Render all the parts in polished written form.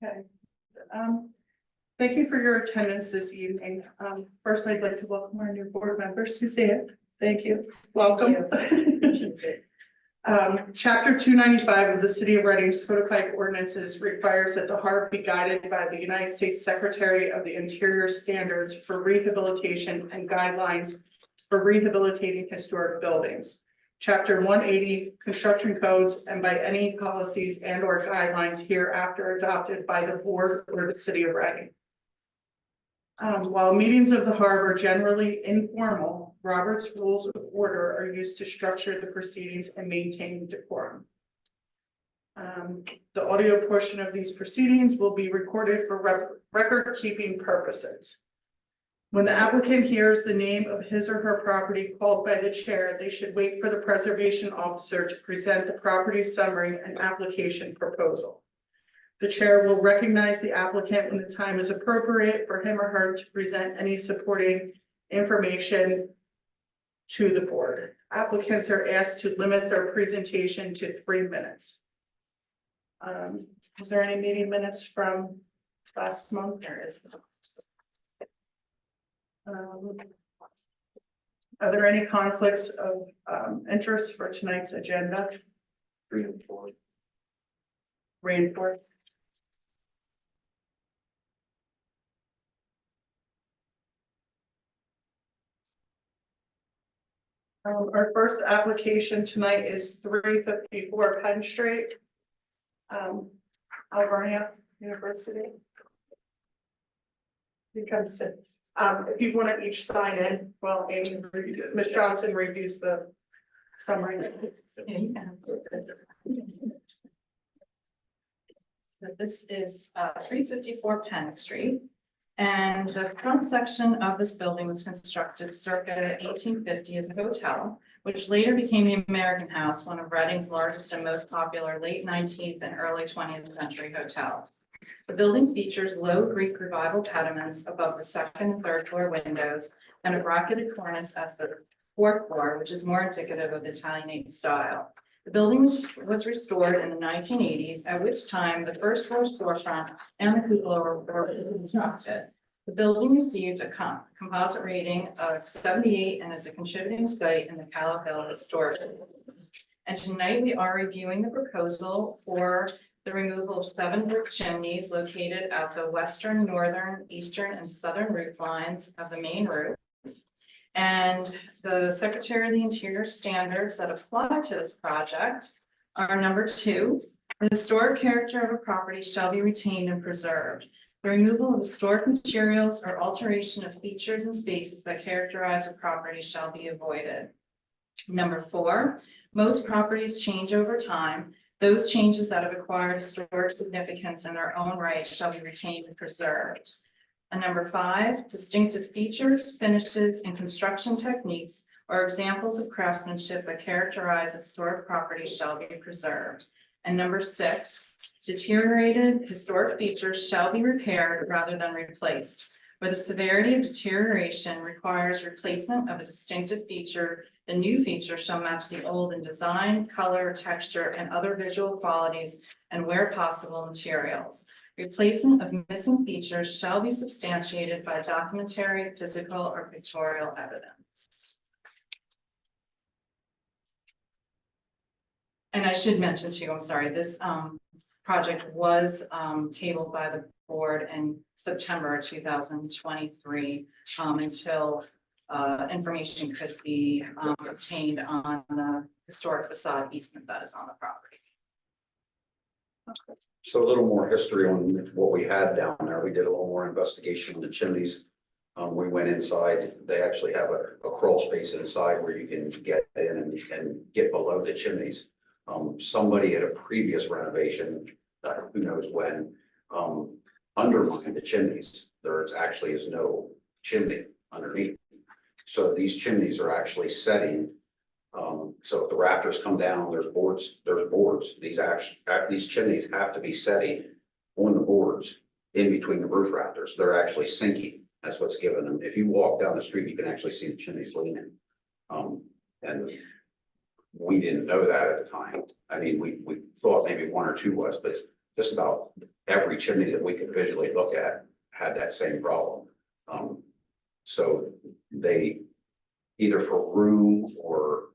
Okay. Thank you for your attendance this evening. First, I'd like to welcome our new board member, Suzanne. Thank you. Welcome. Chapter 295 of the City of Reading's Codified Ordinances requires that the HARB be guided by the United States Secretary of the Interior standards for rehabilitation and guidelines for rehabilitating historic buildings. Chapter 180, construction codes, and by any policies and or guidelines hereafter adopted by the board or the City of Reading. While meetings of the HARB are generally informal, Robert's Rules of Order are used to structure the proceedings and maintain decorum. The audio portion of these proceedings will be recorded for record-keeping purposes. When the applicant hears the name of his or her property called by the chair, they should wait for the preservation officer to present the property summary and application proposal. The chair will recognize the applicant when the time is appropriate for him or her to present any supporting information to the board. Applicants are asked to limit their presentation to 3 minutes. Was there any meeting minutes from last month? There is. Are there any conflicts of interest for tonight's agenda? 3 and 4. Reinforce. Our first application tonight is 354 Penn Street, Alvernia University. You can sit. If you want to each sign in, well, Ms. Johnson reviews the summary. So this is 354 Penn Street. And the front section of this building was constructed circa 1850 as a hotel, which later became the American House, one of Reading's largest and most popular late 19th and early 20th century hotels. The building features low Greek Revival pediments above the second and third floor windows and a bracketed cornice at the fourth floor, which is more indicative of the Italianate style. The building was restored in the 1980s, at which time the first floor storefront and the cupola were constructed. The building received a composite rating of 78 and is a contributing site in the Callow Hill Historic. And tonight we are reviewing the proposal for the removal of 7 brick chimneys located at the western, northern, eastern, and southern roof lines of the main roof. And the Secretary of the Interior standards that apply to this project are number 2, the historic character of a property shall be retained and preserved. The removal of historic materials or alteration of features and spaces that characterize a property shall be avoided. Number 4, most properties change over time. Those changes that have acquired historic significance in their own right shall be retained and preserved. And number 5, distinctive features, finishes, and construction techniques or examples of craftsmanship that characterize historic properties shall be preserved. And number 6, deteriorated historic features shall be repaired rather than replaced. Where the severity of deterioration requires replacement of a distinctive feature, the new feature shall match the old in design, color, texture, and other visual qualities, and where possible, materials. Replacement of missing features shall be substantiated by documentary, physical, or pictorial evidence. And I should mention too, I'm sorry, this project was tabled by the board in September 2023 until information could be obtained on the historic facade easement that is on the property. Okay. So a little more history on what we had down there. We did a little more investigation on the chimneys. We went inside. They actually have a crawl space inside where you can get in and get below the chimneys. Somebody at a previous renovation, who knows when, undermined the chimneys. There actually is no chimney underneath. So these chimneys are actually setting. So if the rafters come down, there's boards. These chimneys have to be setting on the boards in between the roof rafters. They're actually sinking. That's what's given them. If you walk down the street, you can actually see the chimneys leaning. And we didn't know that at the time. I mean, we thought maybe 1 or 2 was, but just about every chimney that we could visually look at had that same problem. So they, either for room or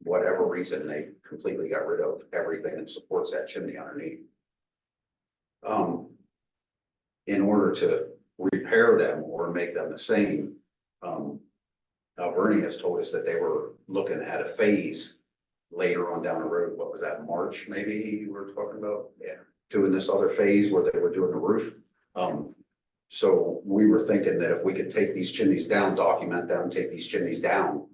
whatever reason, they completely got rid of everything that supports that chimney underneath. In order to repair them or make them the same, Bernie has told us that they were looking at a phase later on down the road. What was that, March maybe you were talking about? Yeah. Doing this other phase where they were doing the roof. So we were thinking that if we could take these chimneys down, document them, take these chimneys down,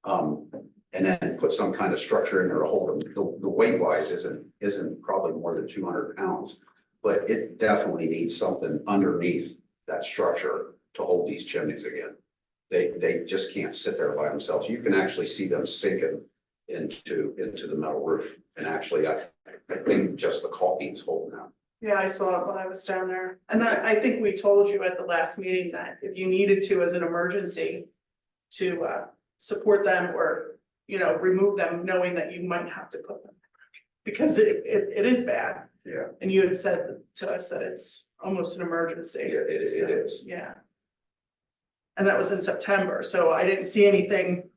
and then put some kind of structure in there to hold them. The weight wise isn't probably more than 200 pounds, but it definitely needs something underneath that structure to hold these chimneys again. They just can't sit there by themselves. You can actually see them sinking into the metal roof. And actually, I think just the caulking's holding them. Yeah, I saw it when I was down there. And I think we told you at the last meeting that if you needed to as an emergency to support them or, you know, remove them, knowing that you might have to put them. Because it is bad. Yeah. And you had said to us that it's almost an emergency. Yeah, it is. Yeah. And that was in September, so I didn't see anything.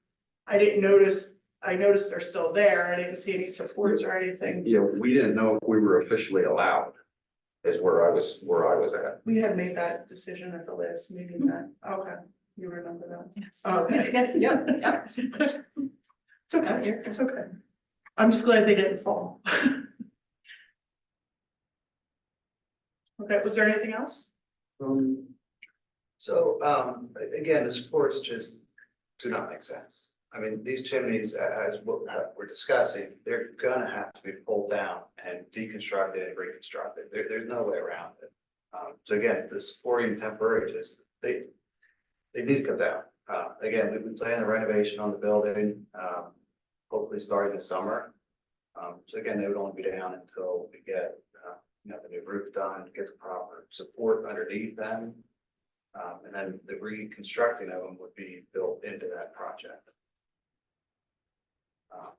I noticed they're still there. I didn't see any supports or anything. Yeah, we didn't know if we were officially allowed, is where I was at. We had made that decision at the last meeting that, okay, you remember that? Yes. Okay. Yes, yep. It's okay, it's okay. I'm just glad they didn't fall. Okay, was there anything else? Again, the supports just do not make sense. I mean, these chimneys, as what we're discussing, they're gonna have to be pulled down and deconstructed and reconstructed. There's no way around it. So again, the supporting temporary, just, they need to come down. Again, we plan the renovation on the building, hopefully starting this summer. So again, they would only be down until we get, the new roof done, get the proper support underneath them. And then the reconstructing of them would be built into that project.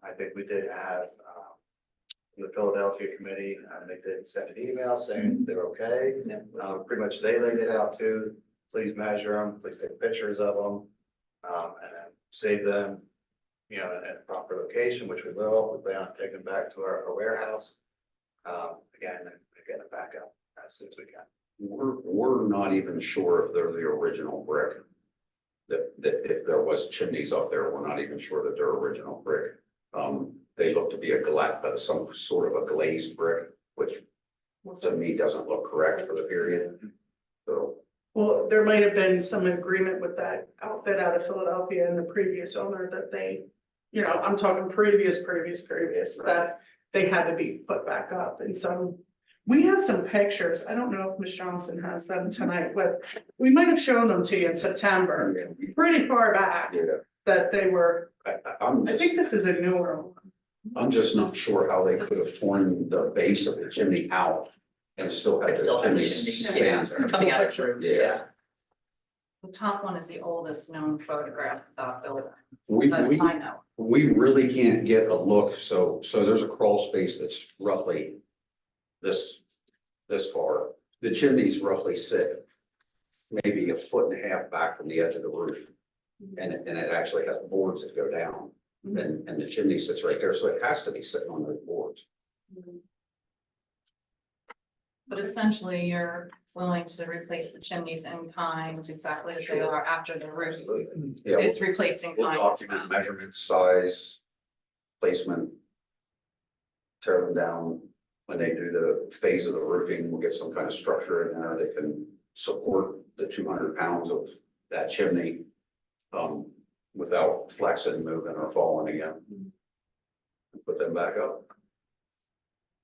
I think we did have, the Philadelphia committee, they did send an email saying they're okay. Pretty much they laid it out too. Please measure them, please take pictures of them, and then save them, in a proper location, which we will. We plan on taking them back to our warehouse. Again, and get it back up as soon as we can. We're not even sure if they're the original brick. That if there was chimneys up there, we're not even sure that they're original brick. They look to be some sort of a glazed brick, which to me doesn't look correct for the period. So. Well, there might have been some agreement with that outfit out of Philadelphia and the previous owner that they, I'm talking previous, that they had to be put back up and some. We have some pictures. I don't know if Ms. Johnson has them tonight, but we might have shown them to you in September, pretty far back. Yeah. That they were, I I think this is a newer one. I'm just not sure how they could have torn the base of the chimney out and still have the chimney stand. Coming out of the room. Yeah. The top one is the oldest known photograph of that building. We I know. really can't get a look. So there's a crawl space that's roughly this far. The chimneys roughly sit maybe 1.5 feet back from the edge of the roof. And it actually has boards that go down and the chimney sits right there. So it has to be sitting on those boards. But essentially, you're willing to replace the chimneys in kind exactly as they are after the roof. Yeah, It's replaced in we'll kind. document measurements, size, placement, tear them down. When they do the phase of the roofing, we'll get some kind of structure in there that can support the 200 pounds of that chimney without flexing, moving, or falling again. Put them back up.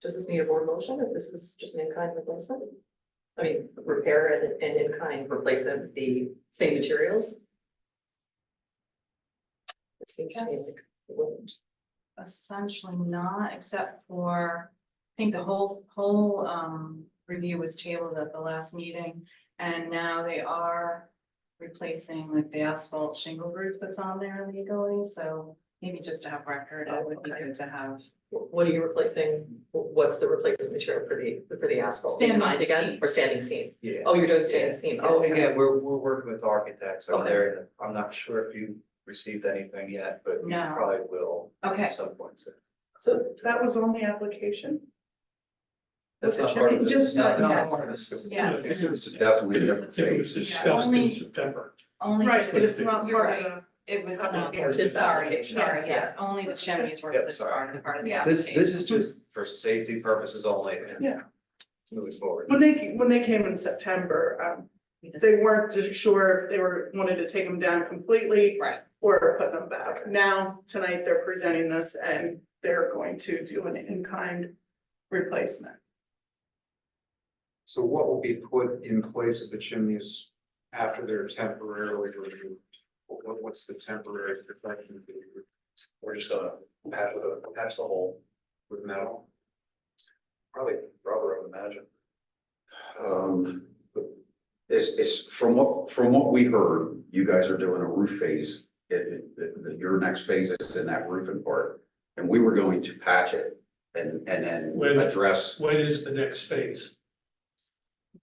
Does this need a board motion if this is just an in-kind replacement? I mean, repair and in-kind replacement with the same materials? It seems to me Yes. like it wouldn't. Essentially not, except for, I think the whole review was tabled at the last meeting. And now they are replacing like the asphalt shingle roof that's on there legally, so Maybe just to have record, it would be Okay. good to have. What are you replacing? What's the replacement material for the asphalt? Standing In kind again, seam. or standing seam? Yeah. Oh, you're doing standing seam. Oh, And again, we're working with architects over Okay. there, and I'm not sure if you received anything yet, but you No. probably will Okay. at some point soon. so That was on the application? That's Was it not part of chimney? this. Just, not yes. part of this. Yes. It's definitely a different It was phase. discussed only- in September. Only. Right, but it's not You're part of right. the, It was, Application. sorry, yes, only the chimneys were Yep, this sorry. part of the Yeah. This application. is just for safety purposes only. and Yeah. Moving forward. when they came in September, We just- they weren't just sure if they wanted to take them down completely Right, or put them back. Now, tonight, they're presenting this and they're going to do an in-kind replacement. So what will be put in place of the chimneys after they're temporarily removed? What's the temporary protection? We're just gonna patch the hole With metal? probably rubber, I would imagine. It's from what we heard, you guys are doing a roof phase. Your next phase is in that roofing part. And we were going to patch it and then When- address, When is the next phase?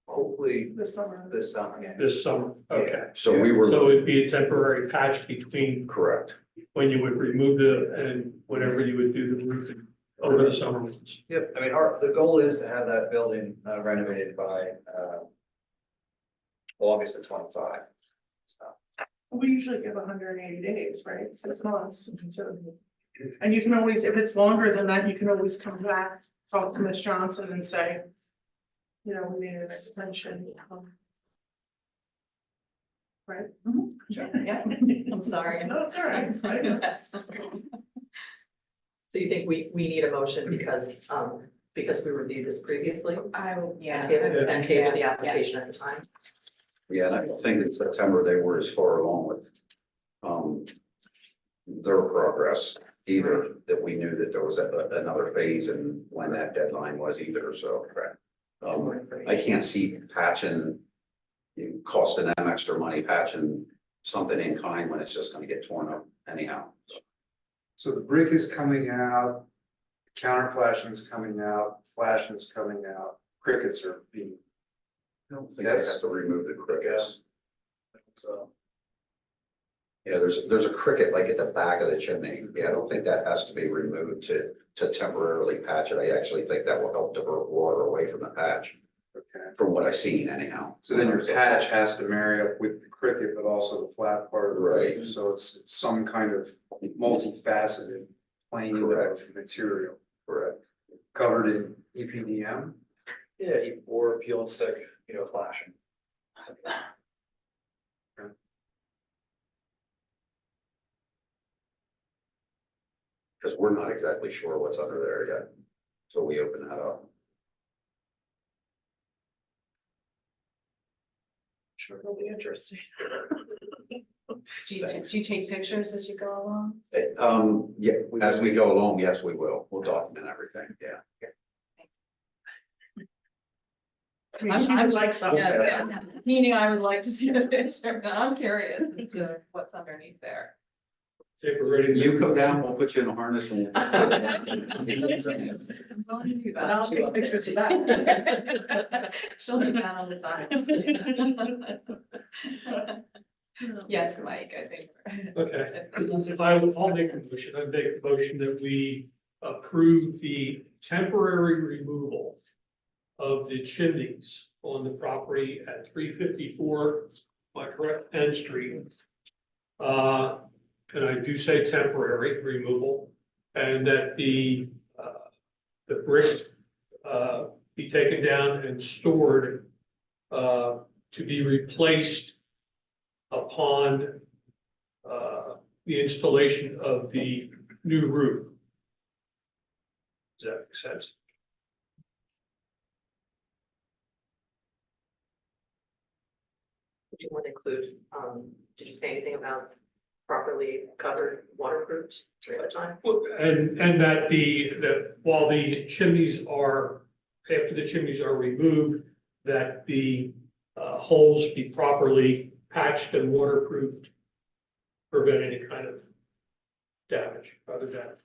Hopefully This summer. this summer, yeah. This summer? Okay. so we were. So it'd be a temporary patch between Correct. when you would remove and whenever you would do the roofing over the summer months. Yep, I mean, the goal is to have that building renovated by August of 25. So, We usually give 180 days, right? 6 months. And you can always, if it's longer than that, you can always come back, talk to Ms. Johnson and say, you know, we need an extension. Right? yeah, I'm sorry. No, it's all right. Yes. So you think we need a motion because we reviewed this previously? Yeah. And table the Yeah. application at the time? Yeah, and I don't think in September they were as far along with their progress either, that we knew that there was another phase and when that deadline was either, so. I can't see patching, costing them extra money, patching something in kind when it's just gonna get torn up anyhow. So the brick is coming out, counter flashing is coming out, flashing is coming out, crickets are being. I don't think they have to remove the crickets. So, Yeah, there's a cricket like at the back of the chimney. Yeah, I don't think that has to be removed to temporarily patch it. I actually think that will help divert water away from the patch, Okay. from what I've seen anyhow. So then your patch has to marry up with the cricket, but also the flat part of the roof, Right. so it's some kind of multifaceted plane Correct. of material Correct. covered in EPDM. yeah, or peel and stick, flashing. Because we're not exactly sure what's under there yet. So we open that up. Sure, it'll be interesting. Do you take pictures as you go along? Yeah, as we go along, yes, we will. We'll document everything, yeah. I mean, she would like something. Yeah, meaning I would like to see the picture, but I'm curious as to what's underneath there. Think we're ready to You come down, we'll put you in a harness and. I'm willing to do But I'll take pictures of that. She'll be down on the side. Yes, Mike, I think. Okay. Unless there's- I'll make a motion. I make a motion that we approve the temporary removal of the chimneys on the property at 354, am I correct, Penn Street. And I do say temporary removal, and that the bricks be taken down and stored to be replaced upon the installation of the new roof. Does that make sense? Did you want to include, did you say anything about properly covered, waterproofed at the time? And that while the chimneys are, after the chimneys are removed, that the holes be properly patched and waterproofed, prevent any kind of damage, other damage.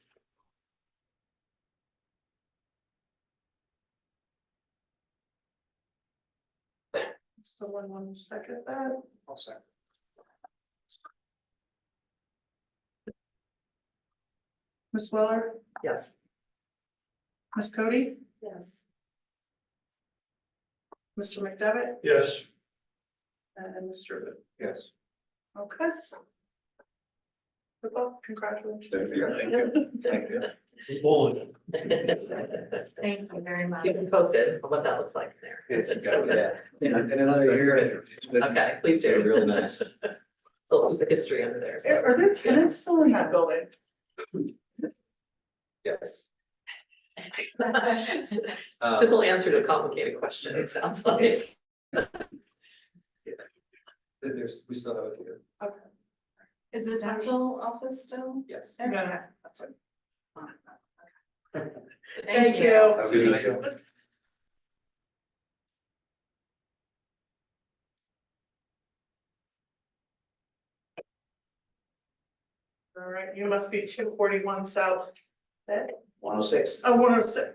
Someone want to second that? I'll second. Ms. Weller, Yes. Ms. Cody, Yes. Mr. McDevitt, Yes, and Mr. Booth. Yes. Okay. Good luck, congratulations. Thank you. Thank you. bullet. Thank you very much. You can post it on what that looks like there. It's, yeah, in another year. Okay, please do. Real nice. So there's the history under there, so. Are there tenants still in that building? Yes. Simple answer to a complicated question, it sounds like. We still have it here. Is the dental office still? Yes. there? Yeah. That's it. Thank you. Have a good night. All right, you must be 241 South. 106. Oh, 106.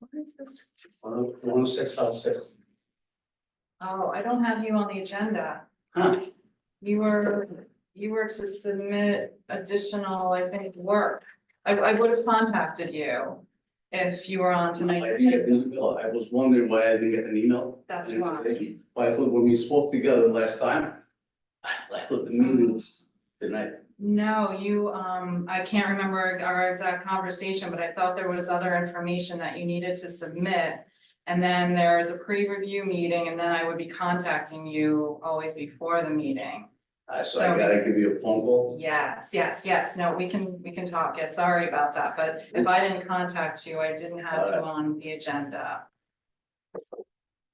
What is this? 106 South 6. Oh, I don't have you on the agenda. Huh. You were to submit additional, I think, work. I would have contacted you if you were on I tonight's didn't get agenda. an email. I was wondering why I didn't get an email. That's why. But I thought when we spoke together last time, I thought the meeting was tonight. No, you, I can't remember our exact conversation, but I thought there was other information that you needed to submit. And then there's a pre-review meeting, and then I would be contacting you always before the meeting. So I gotta give you a phone call. Yes, yes, yes, no, we can talk, yeah, sorry about that, but if I didn't contact you, I didn't have you on the agenda.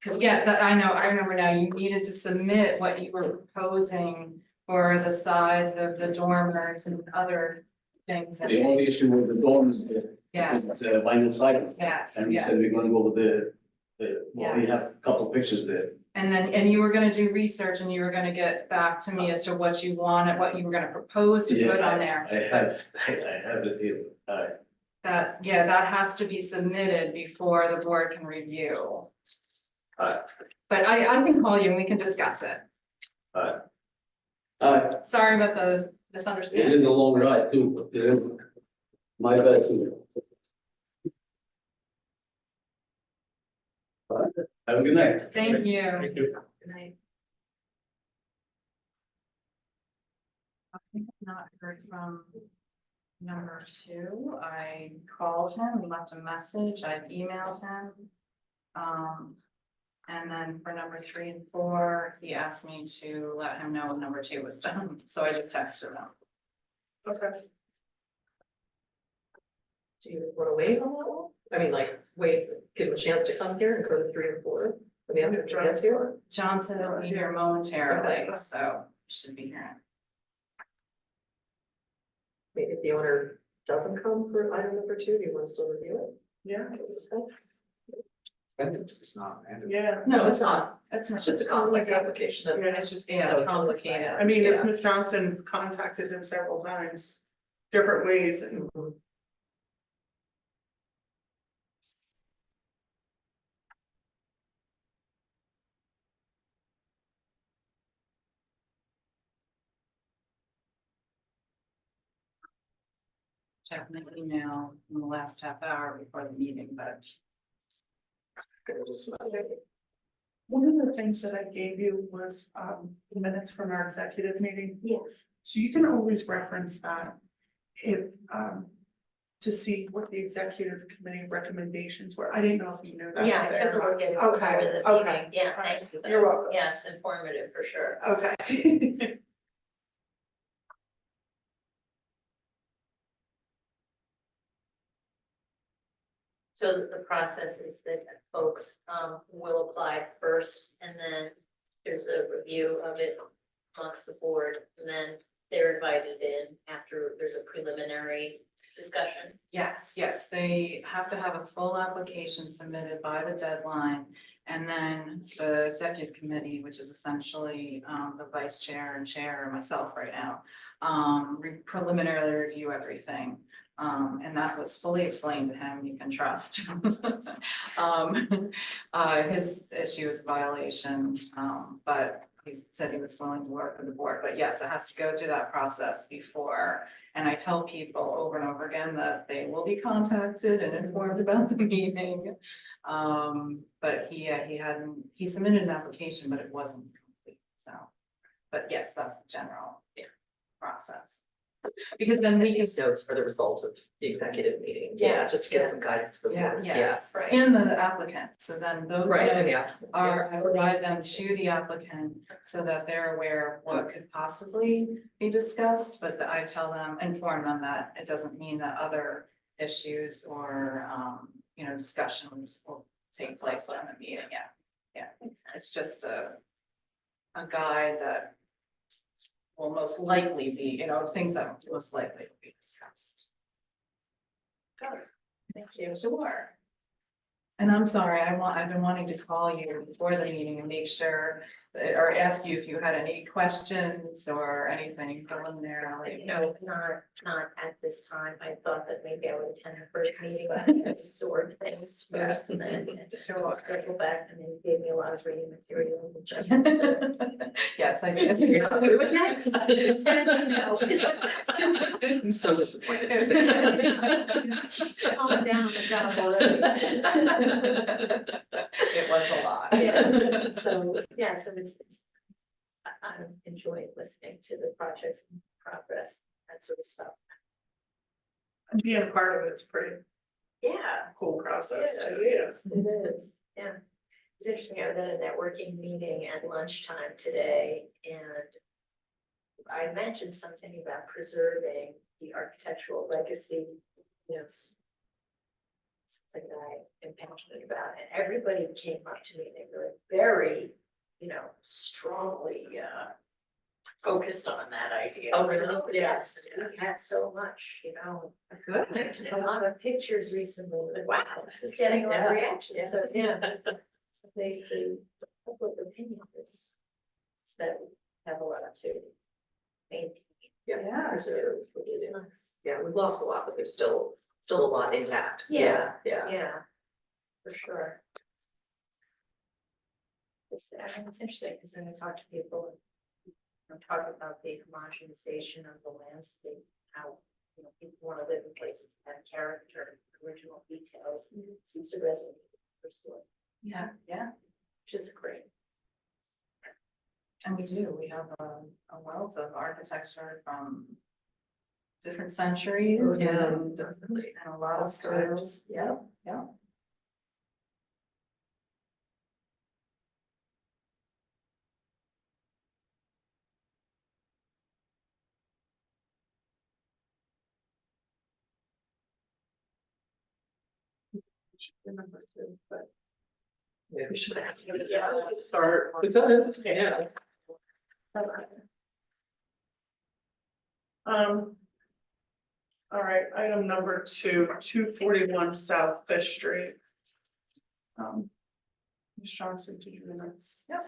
Cause yeah, that, I remember now, you needed to submit what you were proposing for the sides of the dormers and other things. The only issue with the dorm is that Yeah, it's a vinyl siding. yes, And we yes, said we're gonna go with well, we Yes. have a couple pictures there. and you were gonna do research and you were gonna get back to me as to what you wanted, what you were gonna propose to put on there. I have it here. That, yeah, that has to be submitted before the board can review. Alright. But I can call you and we can discuss it. Sorry about the It misunderstanding. is a long ride too, but my bad too. Alright, have a good night. Thank you. Thank you. Good night. I think I've not heard from number 2. I called him, we left a message, I've emailed him. And then for number 3 and 4, he asked me to let him know number 2 was done, so I just texted him. Okay. Do you want to wait on that one? I mean, like, wait, give him a chance to come here and go to 3 and 4? I mean, I'm gonna chance here. John said he'll be here momentarily, so should be here. Maybe if the owner doesn't come for item number 2, do you want to still review it? Yeah, Attendance is not mandatory. yeah. No, it's not. It's It's just a complex application. That's Yeah, It's just, yeah, complicated. I mean, Yeah. if Ms. Johnson contacted him several times, different ways, and Check my email in the last half hour before the meeting, but one of the things that I gave you was the minutes from our executive meeting. Yes. So you can always reference that if to see what the executive committee recommendations were. I didn't know if you knew that. Yeah, was I there took a or look at it not. before Okay, the okay. meeting, yeah, Alright. thank you. though. You're welcome. Yes, informative for sure. Okay. So the process is that folks will apply first, and then there's a review of it amongst the board, and then they're invited in after there's a preliminary discussion. yes, they have to have a full application submitted by the deadline. And then the executive committee, which is essentially the vice chair and chair and myself right now, preliminarily review everything. And that was fully explained to him, you can trust. His issue is violation, but he said he was willing to work with the board, but yes, it has to go through that process before. And I tell people over and over again that they will be contacted and informed about the meeting. But he submitted an application, but it wasn't complete, so. But yes, that's the general process. Because then we can. These notes are the result of the executive meeting, yeah, just to give some guidance to the board, Yes, right. and the applicant, so then those Right, and the notes applicants, are, I provide them to the applicant so that they're aware of what could possibly be discussed, but I tell them, inform them that it doesn't mean that other issues or, discussions will take place on the meeting, it's just a guide that will most likely be, things that most likely will be discussed. Thank you. Sure. And I'm sorry, I've been wanting to call you before the meeting and make sure, or ask you if you had any questions or anything preliminarily. No, not at this time. I thought that maybe I would attend the first meeting and absorb things first and then circle back, and then you gave me a lot of reading material. Yes, I did. I'm so disappointed. Calm down, I got already. It was a lot. Yeah, so I enjoy listening to the projects in progress, that sort of stuff. And being a part of it's pretty Yeah. cool process. Yeah, too, it is, yeah. It's interesting, I was at a networking meeting at lunchtime today, and I mentioned something about preserving the architectural legacy, it's something that I am passionate about, and everybody came up to me, and they were very, strongly, focused on that idea. Oh, really? Yes, we had so much, Good. I took a lot of pictures recently, like, wow, this is getting a lot of reaction, so, So the public opinion is that we have a lot to maintain. Yeah. Preserve, which is nice. Yeah, we've lost a lot, but there's still a lot intact. Yeah. Yeah. Yeah, for sure. It's interesting, because when I talk to people, I'm talking about the homogenization of the landscape, how, people want to live in places that have character, original details, it seems to resonate personally, Yeah. which is great. And we do, we have a wealth of architecture from different centuries and a lot of styles. Yeah. Maybe we should have. Start. Yeah. All right, item number 241 South Fish Street. Ms. Johnson, did you remember? Yep.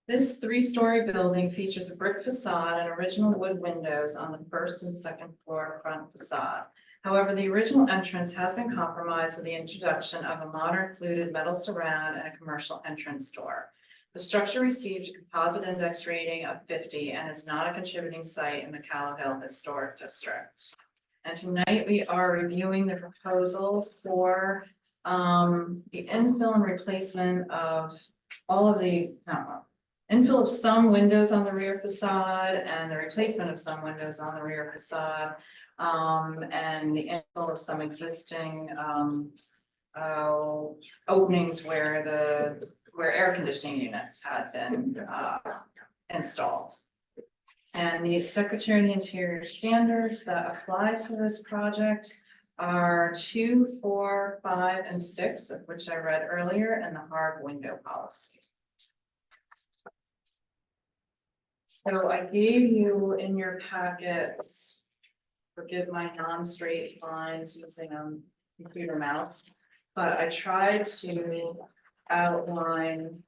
This three-story building features a brick facade and original wood windows on the first and second floor front facade. However, the original entrance has been compromised with the introduction of a modern fluted metal surround and a commercial entrance door. The structure received a composite index rating of 50 and is not a contributing site in the Callow Hill Historic District. And tonight we are reviewing the proposal for the infill and replacement of all of the infill of some windows on the rear facade and the replacement of some windows on the rear facade. And the infill of some existing openings where air conditioning units had been installed. And the Secretary of the Interior standards that apply to this project are 2, 4, 5, and 6, of which I read earlier, and the HARB window policy. So I gave you in your packets forgive my non-straight lines using computer mouse. But I tried to outline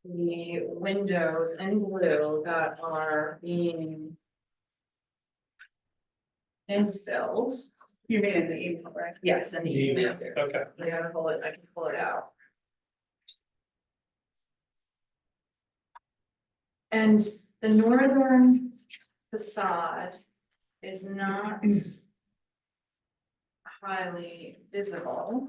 the windows in blue that are being infilled. You mean in the email, right? Yes, in the email. Okay. I gotta pull it, I can pull it out. And the northern facade is not highly visible.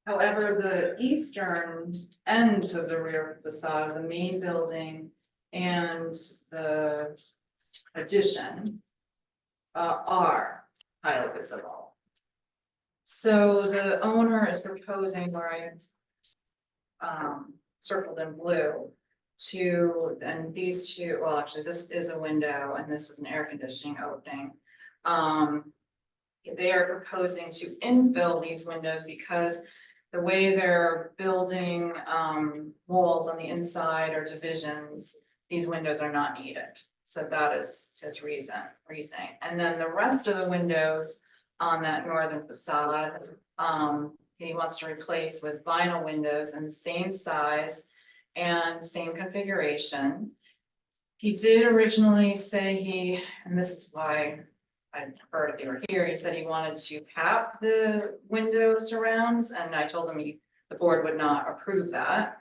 However, the eastern ends of the rear facade, the main building and the addition are highly visible. So the owner is proposing where I circled in blue to, and these two, well, actually, this is a window and this was an air conditioning opening. They are proposing to infill these windows because the way they're building walls on the inside or divisions, these windows are not needed. So that is his reasoning. And then the rest of the windows on that northern facade, he wants to replace with vinyl windows in the same size and same configuration. He did originally say and this is why I prefer if you were here, he said he wanted to cap the window surrounds, and I told him the board would not approve that.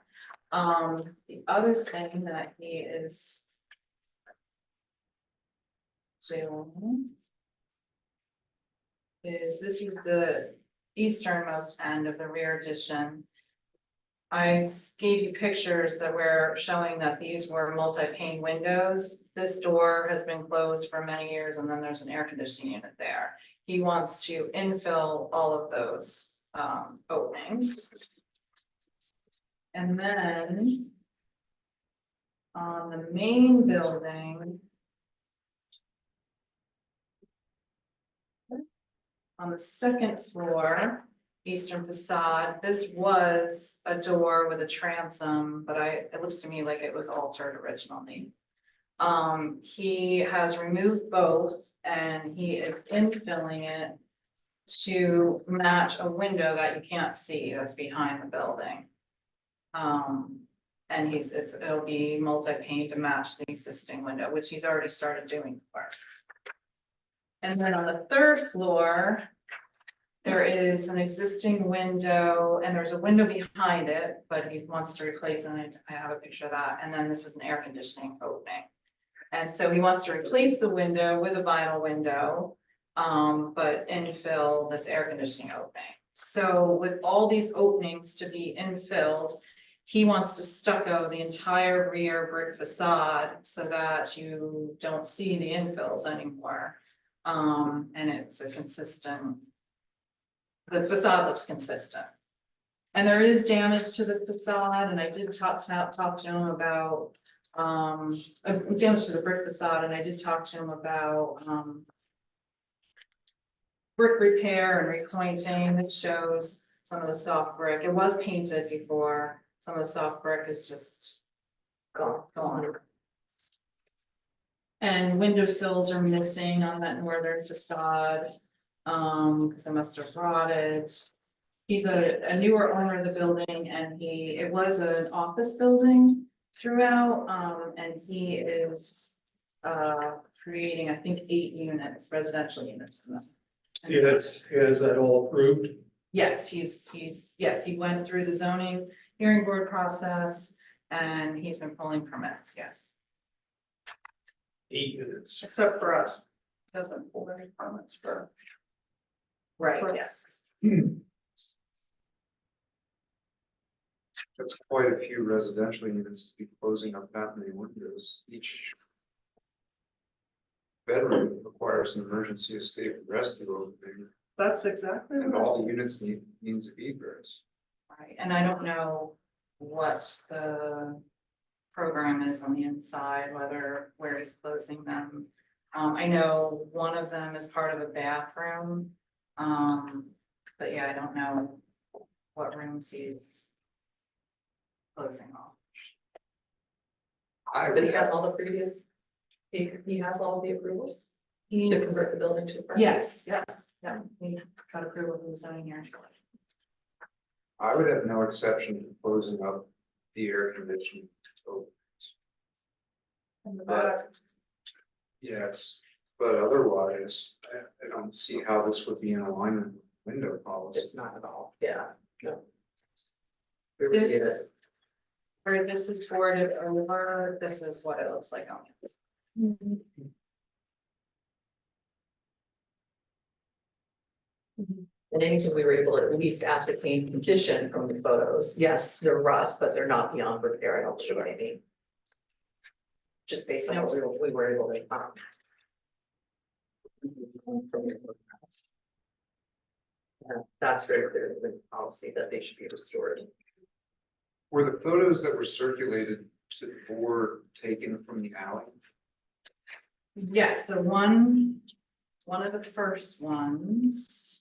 The other thing that he is doing is this is the easternmost end of the rear addition. I gave you pictures that were showing that these were multi-pane windows. This door has been closed for many years and then there's an air conditioning unit there. He wants to infill all of those openings. And then on the main building, on the second floor, eastern facade, this was a door with a transom, but it looks to me like it was altered originally. He has removed both and he is infilling it to match a window that you can't see that's behind the building. And it'll be multi-pane to match the existing window, which he's already started doing work. And then on the third floor, there is an existing window and there's a window behind it, but he wants to replace it. And I have a picture of that. And then this was an air conditioning opening. And so he wants to replace the window with a vinyl window, but infill this air conditioning opening. So with all these openings to be infilled, he wants to stucco the entire rear brick facade so that you don't see the infills anymore. And it's a consistent. The facade looks consistent. And there is damage to the facade, and I did talk to him about damage to the brick facade, and I did talk to him about brick repair and repointing. That shows some of the soft brick. It was painted before. Some of the soft brick is just gone. And window sills are missing on that northern facade. Because I must have rotted. He's a newer owner of the building and it was an office building throughout, and he is creating, I think, 8 units, residential units. He has that all approved? Yes, he went through the zoning hearing board process and he's been pulling permits, yes. 8 units. Except for us, doesn't pull any permits for. Right, Permits. yes. That's quite a few residential units to be closing up that many windows. Each bedroom requires an emergency escape and rescue opening, That's exactly and what all I'm the units need means of egress. Right, and I don't know what the program is on the inside, where he's closing them. I know one of them is part of a bathroom. But yeah, I don't know what rooms he's closing off. But he has all the previous, he has all the approvals to He's, convert the building to. apartment? yes, yeah, we got approval from the zoning here. I would have no exception to closing up the air conditioning. But, yes, but otherwise, I don't see how this would be in alignment with window policy. It's not at all, yeah, no. This, where this is forwarded over, this is what it looks like on this. And anything we were able to at least ascertain condition from the photos, yes, they're rough, but they're not beyond repair, I don't sure what I mean. Just based on what we were able to find. That's very clear in the policy that they should be restored. Were the photos that were circulated to the board taken from the alley? Yes, one of the first ones.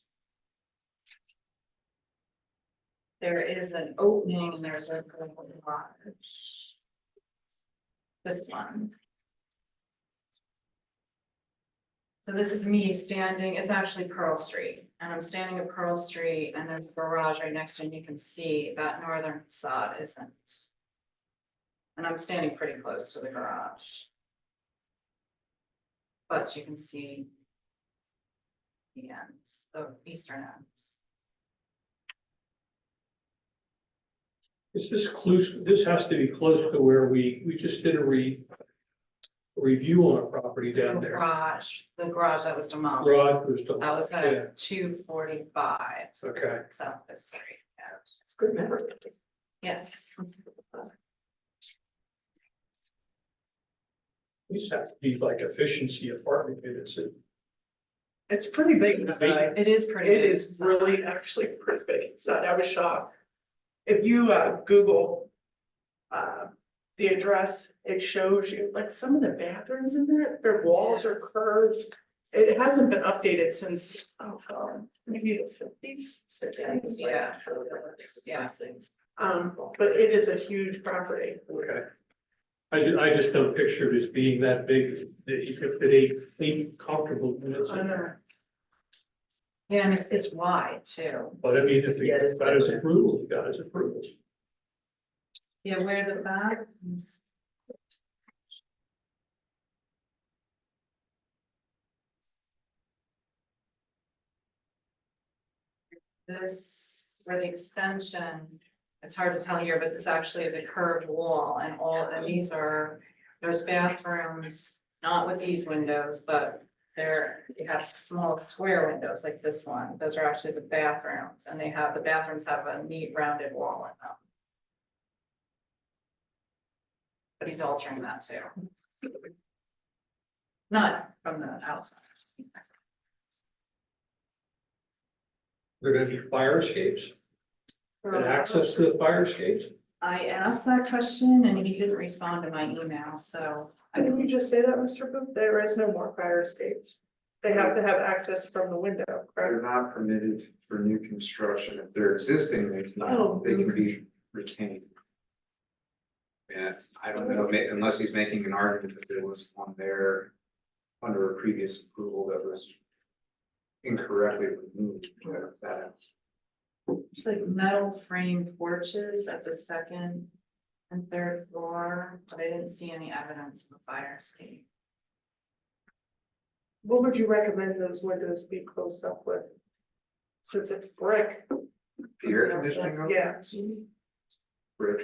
There is an opening, there's a garage. This one. So this is me standing, it's actually Pearl Street, and I'm standing at Pearl Street, and there's a garage right next to it, and you can see that northern facade isn't. And I'm standing pretty close to the garage. But you can see the ends, the eastern ends. Is this close, this has to be close to where we just did a review on a property down there. The garage that was demolished, Garage was still. that was Yeah, at 245. okay. South this street, yeah. It's good memory. Yes, These have to be like efficiency apartment units. It's pretty big inside. it is pretty. It big. is really actually pretty big inside. I was shocked. If you Google the address, it shows you like some of the bathrooms in there, their walls are curved. It hasn't been updated since, oh god, maybe the 50s, 60s. Yeah. Yeah. But it is a huge property. Okay. I just don't picture it as being that big that you could fit eight comfortable units I in know. there. Yeah, and it's wide too. But I mean, if he Yeah, it is got his better. approval, he got his approvals. Yeah, where the bathrooms. This, where the extension, it's hard to tell here, but this actually is a curved wall and and these are, there's bathrooms, not with these windows, but you have small square windows like this one. Those are actually the bathrooms, and the bathrooms have a neat rounded wall in them. But he's altering that too. Not from the outside. There gonna be fire escapes and access to the fire escapes? I asked that question and he didn't respond to my email, so. Didn't you just say that, Mr. Booth? There is no more fire escapes. They have to have access from the window, They're correct? not permitted for new construction. If they're existing, Oh, they can be retained. And I don't know, unless he's making an argument that there was one there under a previous approval that was incorrectly removed. That It's like metal frame porches at the second and third floor, but I didn't see any evidence of a fire escape. What would you recommend those windows be closed up with? Since it's brick. the air conditioning. of it? Yeah. Brick.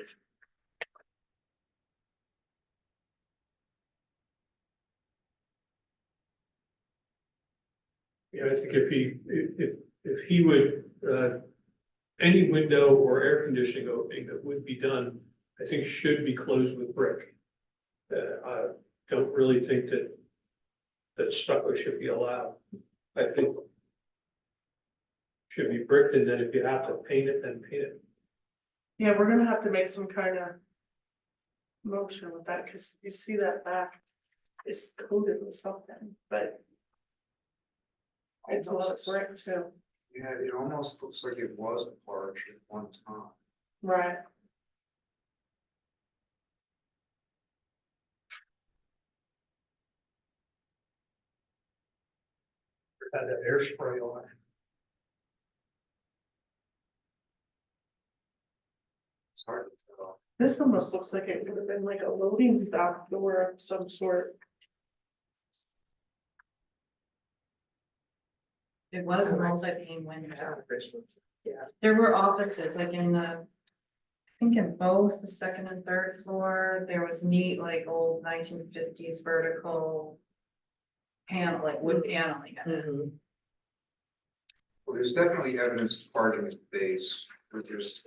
Yeah, I think if he would, any window or air conditioning opening that would be done, I think should be closed with brick. I don't really think that stucco should be allowed. I think should be bricked, and then if you have to paint it, then paint it. Yeah, we're gonna have to make some kind of motion with that, because you see that back is coated with something, but it's a lot of brick too. Yeah, it almost looks like it was a porch at one time. Right. Had that hairspray on it. It's hard to tell. This almost looks like it would have been like a loading dock door of some sort. It was a multi-pane window. Yeah, There were offices like in the, I think in both the second and third floor, there was neat like old 1950s vertical panel, like wood paneling in it. mhm, Well, there's definitely evidence of parking at the base, where there's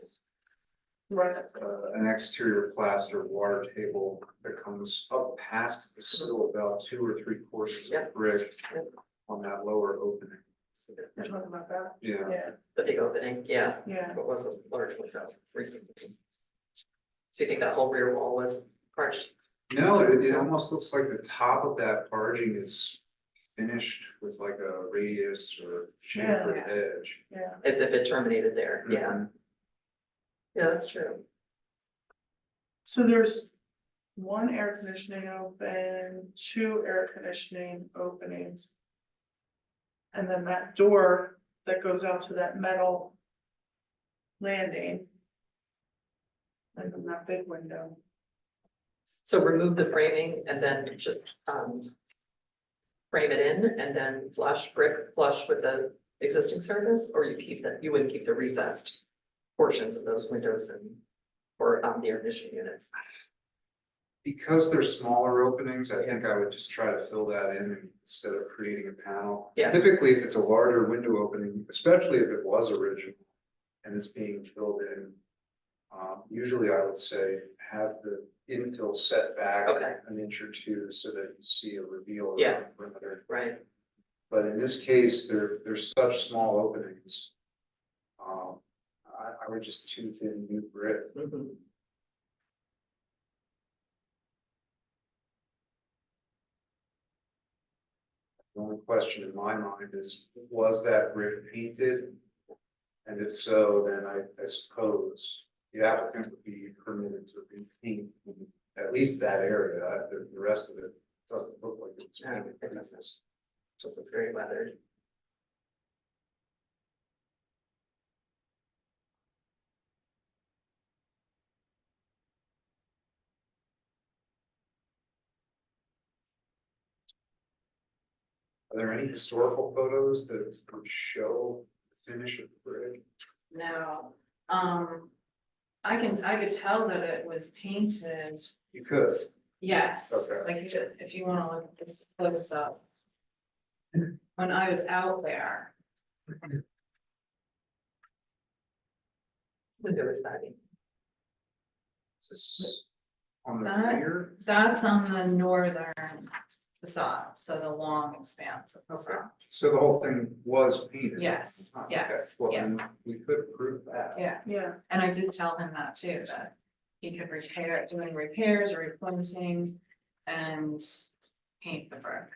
Right. an exterior plaster water table that comes up past the sill about 2 or 3 courses Yep. of brick Yep. on that lower opening. You're talking about that? Yeah, Yeah, the big opening, yeah, yeah. it was a large window recently. So you think that whole rear wall was arched? no, it almost looks like the top of that parging is finished with like a radius or chamfered edge. Yeah, As if it terminated there, yeah. Mhm. Yeah, that's true. so there's one air conditioning open, 2 air conditioning openings. And then that door that goes out to that metal landing. And then that big window. So remove the framing and then just frame it in and then brick flush with the existing surface, or you wouldn't keep the recessed portions of those windows or the air conditioning units. Because they're smaller openings, I think I would just try to fill that in instead of creating a panel. Yeah. Typically, if it's a larger window opening, especially if it was original and it's being filled in. Usually I would say have the infill set back Okay. an inch or 2 so that you see a reveal Yeah. around the perimeter. Right. But in this case, they're such small openings. I would just too thin new brick. Mhm. The only question in my mind is, was that brick painted? And if so, then I suppose the applicant would be permitted to repaint at least that area. The rest of it doesn't look like it's Yeah, painted. it doesn't. Just looks very weathered. Are there any historical photos that would show the finish of the brick? No, I could tell that it was painted, You could. yes, Okay. like if you wanna look at this close up. When I was out there, Window is that. Is this on the That- rear? that's on the northern facade, so the long expanse of the Okay. facade. So the whole thing was painted? Yes, Okay. yes, Well, yeah, then we could prove that. yeah, Yeah, and I did tell him that too, that he could do any repairs or replanting and paint the brick.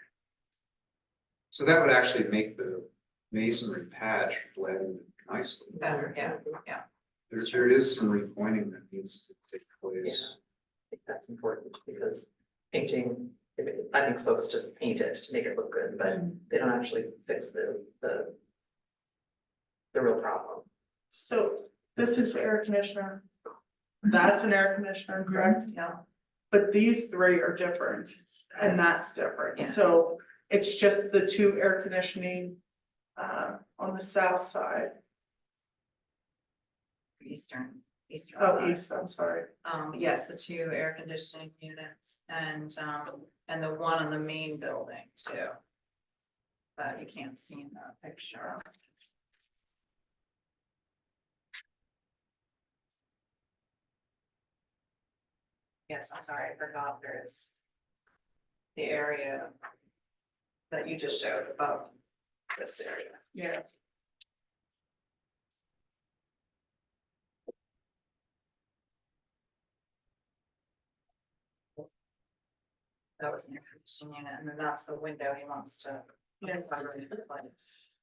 So that would actually make the masonry patch blend nicely. Better, yeah. There is some repointing that needs to take Yeah, place. I think that's important because painting, I think folks just paint it to make it look good, but they don't actually fix the real problem. so this is the air conditioner. That's an air conditioner, correct? Yeah. But these 3 are different, and that's different, Yeah. so it's just the 2 air conditioning. On the south side, Eastern. oh, east, I'm sorry. Yes, the 2 air conditioning units and the one on the main building too. But you can't see in the picture. Yes, I'm sorry, I forgot there's the area that you just showed above this area. Yeah, That was an air conditioning unit, and then that's the window he wants to. Yeah. Replace.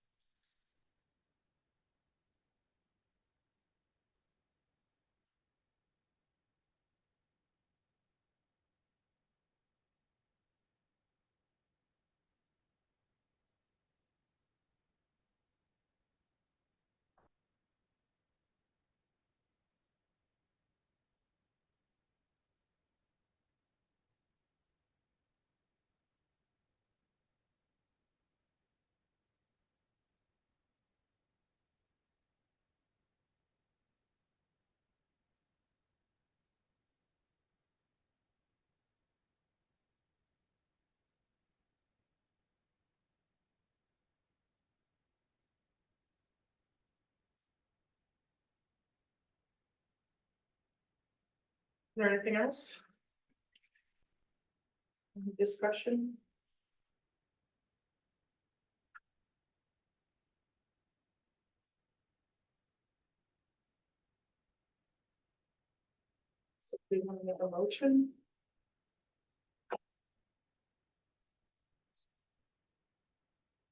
there anything else? Any discussion? So we want to make a motion?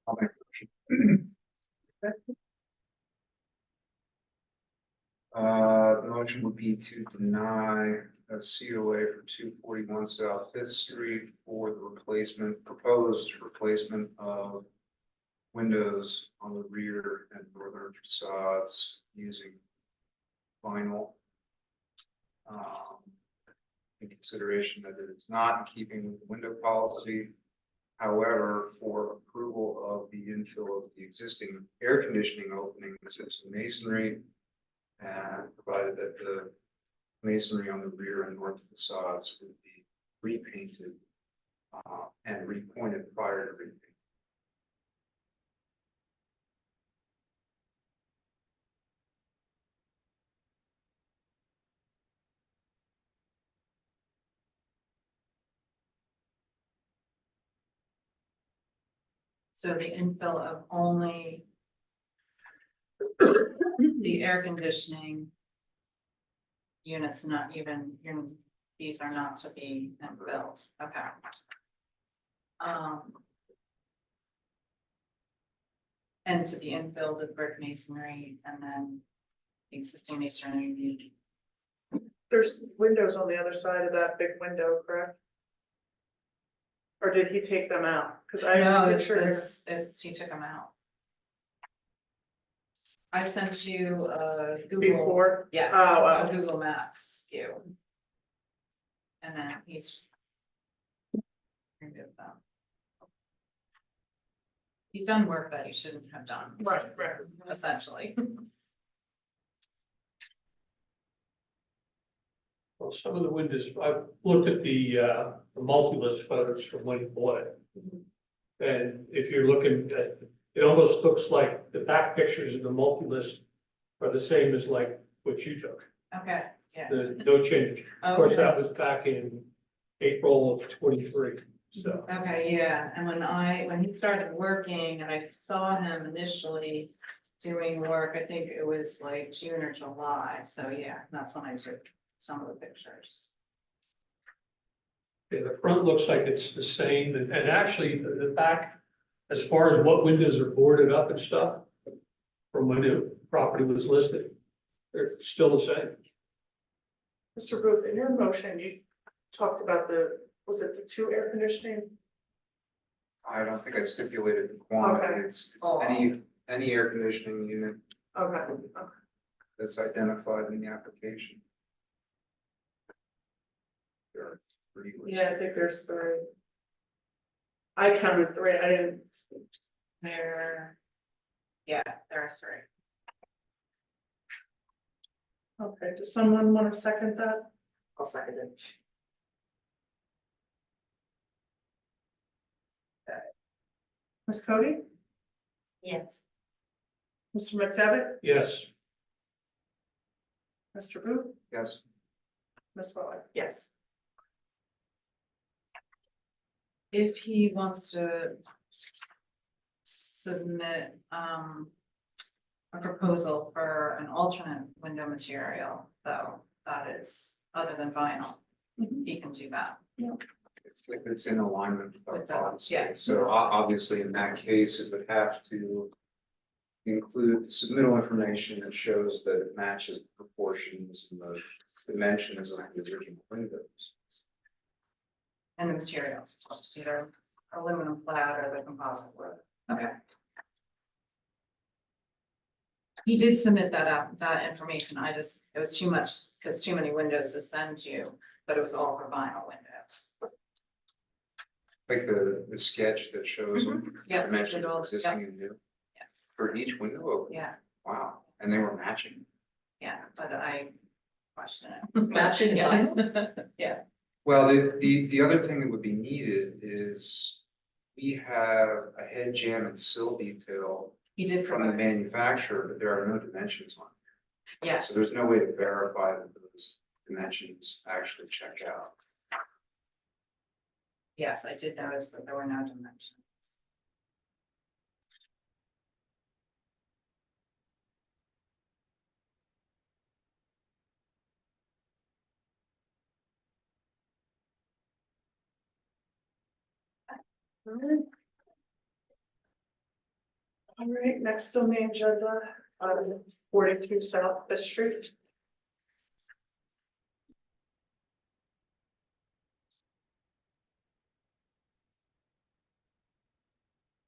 I'll make a motion. The motion would be to deny a COA for 241 South Fifth Street for the proposed replacement of windows on the rear and northern facades using vinyl. In consideration that it is not in keeping with the window policy. However, for approval of the infill of the existing air conditioning openings into masonry, and provided that the masonry on the rear and north facades would be repainted and repointed prior to repaint. So the infill of only the air conditioning units, not even, these are not to be built, okay. And to be infilled with brick masonry and then the existing masonry. There's windows on the other side of that big window, correct? Or did he take them out? Cause I. No, I'm it's, sure- he took them out. I sent you a Google, Before, yes, Oh, a oh. Google Maps view. And then he's. removed them. He's done work that he shouldn't have done. Right. Essentially. Well, some of the windows, I've looked at the multi-list photos from when he bought it. And if you're looking at, it almost looks like the back pictures of the multi-list are the same as like what you took. Okay, yeah. There's no change. Of course, Okay. that was back in April of 23, so. Okay, yeah, and when he started working and I saw him initially doing work, I think it was like June or July, so yeah, that's when I took some of the pictures. Yeah, the front looks like it's the same, and actually, the back, as far as what windows are boarded up and stuff, from when the property was listed, they're still the same. Mr. Booth, in your motion, you talked about was it the 2 air conditioning? I don't think I stipulated the quantity. Okay. It's Oh. any air conditioning unit Okay, that's identified in the application. There are 3. yeah, I think there's 3. I counted 3, I didn't, There are 3. okay, does someone want to second that? I'll second it. Ms. Cody? Yes. Mr. McDevitt? Yes, Mr. Booth? Yes. Ms. Welley? Yes. If he wants to submit a proposal for an alternate window material, though, that is other than vinyl, he can do that. If it's in alignment with our With the- policy. yeah. So obviously, in that case, it would have to include submittal information that shows that it matches the proportions and the dimensions of the original windows. And the materials, it's either aluminum flat or the composite wood. Okay. He did submit that information, it was too much, because too many windows to send you, but it was all for vinyl windows. Like the sketch that shows them, Yeah. dimensions it all- existing yep, and new, yes, for each window opening. yeah, Wow, and they were matching. yeah, but I question it. Matching Yeah. Yeah, Well, the other thing that would be needed is we have a head jam and sill detail he did from the provide, manufacturer, but there are no dimensions on it. yes. So there's no way to verify that those dimensions actually check out. Yes, I did notice that there were no dimensions. All right, next on the agenda, 42 South Fifth Street.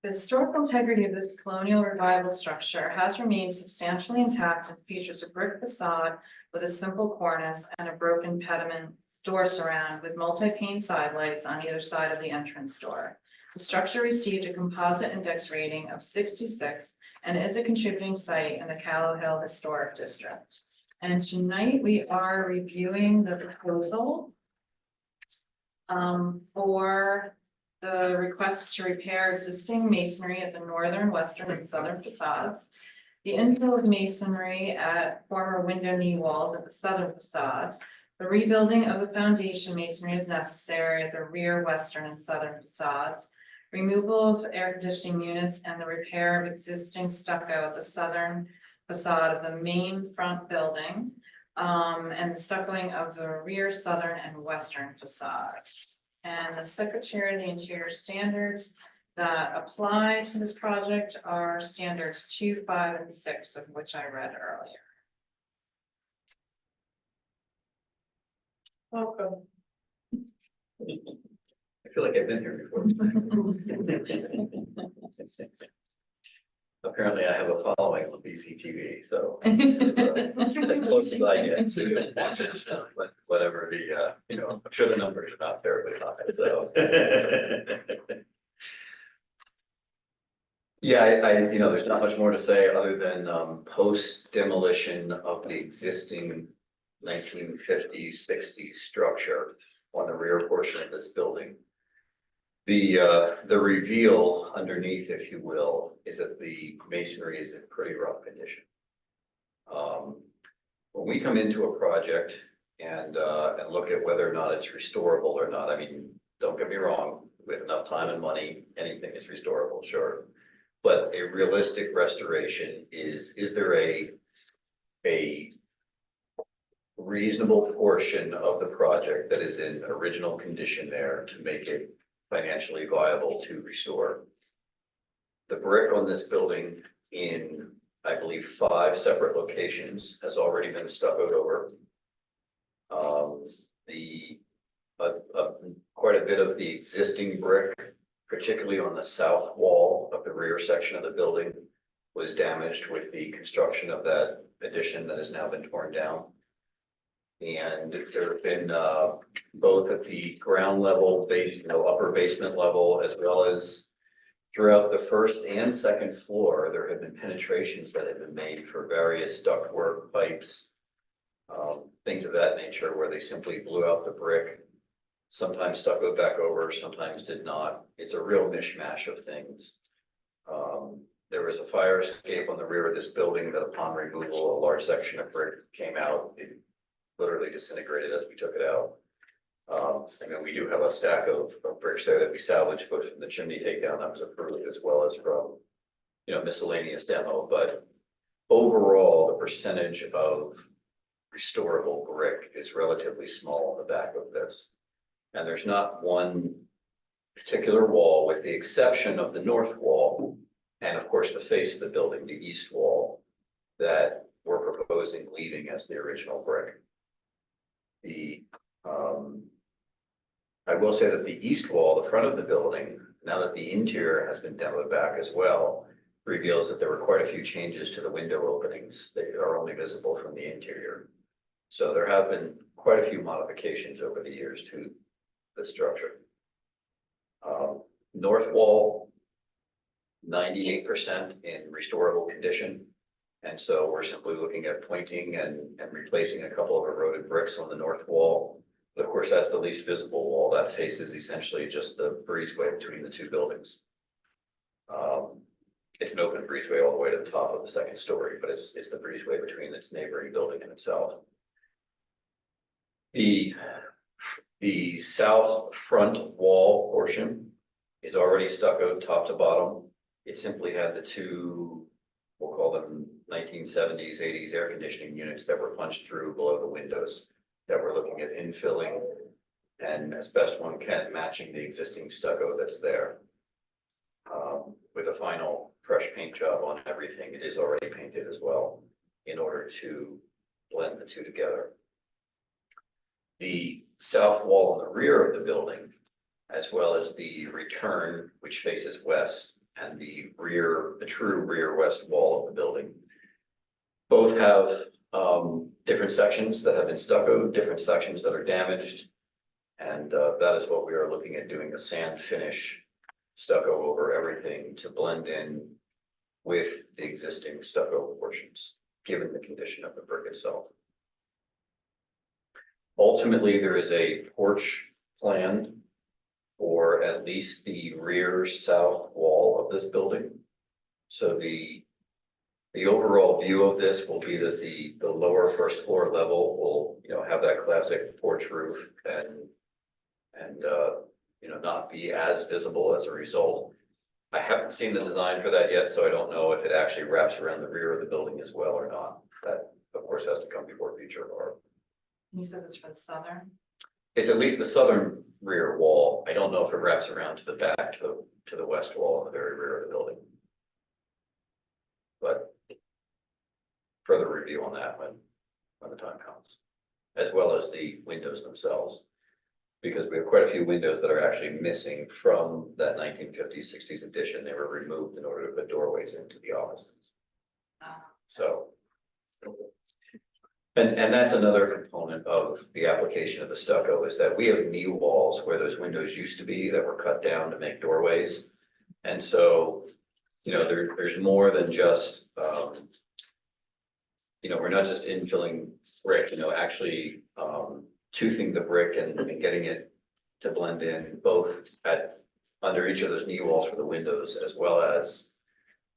The historical integrity of this colonial revival structure has remained substantially intact and features a brick facade with a simple cornice and a broken pediment door surround with multi-pane side lights on either side of the entrance door. The structure received a composite index rating of 66 and is a contributing site in the Callow Hill Historic District. And tonight we are reviewing the proposal for the request to repair existing masonry at the northern, western, and southern facades. The infill of masonry at former window knee walls at the southern facade. The rebuilding of the foundation masonry is necessary at the rear, western, and southern facades. Removal of air conditioning units and the repair of existing stucco at the southern facade of the main front building. And the stuccoing of the rear, southern, and western facades. And the Secretary of the Interior standards that apply to this project are standards 2, 5, and 6, of which I read earlier. Welcome. I feel like I've been here before. Apparently I have a following on BCTV, so this is, as close as I get to watching stuff, but whatever the, you know, I'm sure the numbers are not terribly high, so. Yeah, you know, there's not much more to say other than, post demolition of the existing 1950s, 60s structure on the rear portion of this building. The reveal underneath, if you will, is that the masonry is in pretty rough condition. When we come into a project and look at whether or not it's restorable or not, I mean, don't get me wrong, with enough time and money, anything is restorable, sure. But a realistic restoration is there a reasonable portion of the project that is in original condition there to make it financially viable to restore. The brick on this building in, I believe, 5 separate locations has already been stuccoed over. Quite a bit of the existing brick, particularly on the south wall of the rear section of the building, was damaged with the construction of that addition that has now been torn down. And there have been both at the ground level, upper basement level, as well as throughout the first and second floor, there have been penetrations that have been made for various ductwork, pipes, things of that nature, where they simply blew out the brick, sometimes stuccoed back over, sometimes did not. It's a real mishmash of things. There was a fire escape on the rear of this building that upon removal, a large section of brick came out. It literally disintegrated as we took it out. And then we do have a stack of bricks there that we salvaged both from the chimney takedown that was approved as well as from, you know, miscellaneous demo. But overall, the percentage of restorable brick is relatively small on the back of this. And there's not one particular wall, with the exception of the north wall, and of course the face of the building, the east wall, that we're proposing leaving as the original brick. I will say that the east wall, the front of the building, now that the interior has been demoed back as well, reveals that there were quite a few changes to the window openings that are only visible from the interior. So there have been quite a few modifications over the years to the structure. North wall, 98% in restorable condition. And so we're simply looking at pointing and replacing a couple of eroded bricks on the north wall. But of course, that's the least visible wall. That faces essentially just the breezeway between the two buildings. It's an open breezeway all the way to the top of the second story, but it's the breezeway between its neighboring building and itself. The south front wall portion is already stuccoed top to bottom. It simply had the two, we'll call them 1970s, 80s air conditioning units that were punched through below the windows that we're looking at infilling and as best one can, matching the existing stucco that's there. With a final fresh paint job on everything, it is already painted as well in order to blend the two together. The south wall on the rear of the building, as well as the return, which faces west, and the true rear west wall of the building, both have different sections that have been stuccoed, different sections that are damaged. And that is what we are looking at, doing a sand finish stucco over everything to blend in with the existing stucco portions, given the condition of the brick itself. Ultimately, there is a porch planned for at least the rear south wall of this building. So the overall view of this will be that the lower first floor level will, have that classic porch roof and not be as visible as a result. I haven't seen the design for that yet, so I don't know if it actually wraps around the rear of the building as well or not. That, of course, has to come before future HARB. You said this for the southern? It's at least the southern rear wall. I don't know if it wraps around to the back, to the west wall in the very rear of the building. But further review on that when the time comes, as well as the windows themselves. Because we have quite a few windows that are actually missing from that 1950s, 60s edition. They were removed in order to put doorways into the offices. So, and that's another component of the application of the stucco, is that we have knee walls where those windows used to be that were cut down to make doorways. And so, there's more than just, we're not just infilling brick, actually toothing the brick and getting it to blend in both under each of those knee walls for the windows, as well as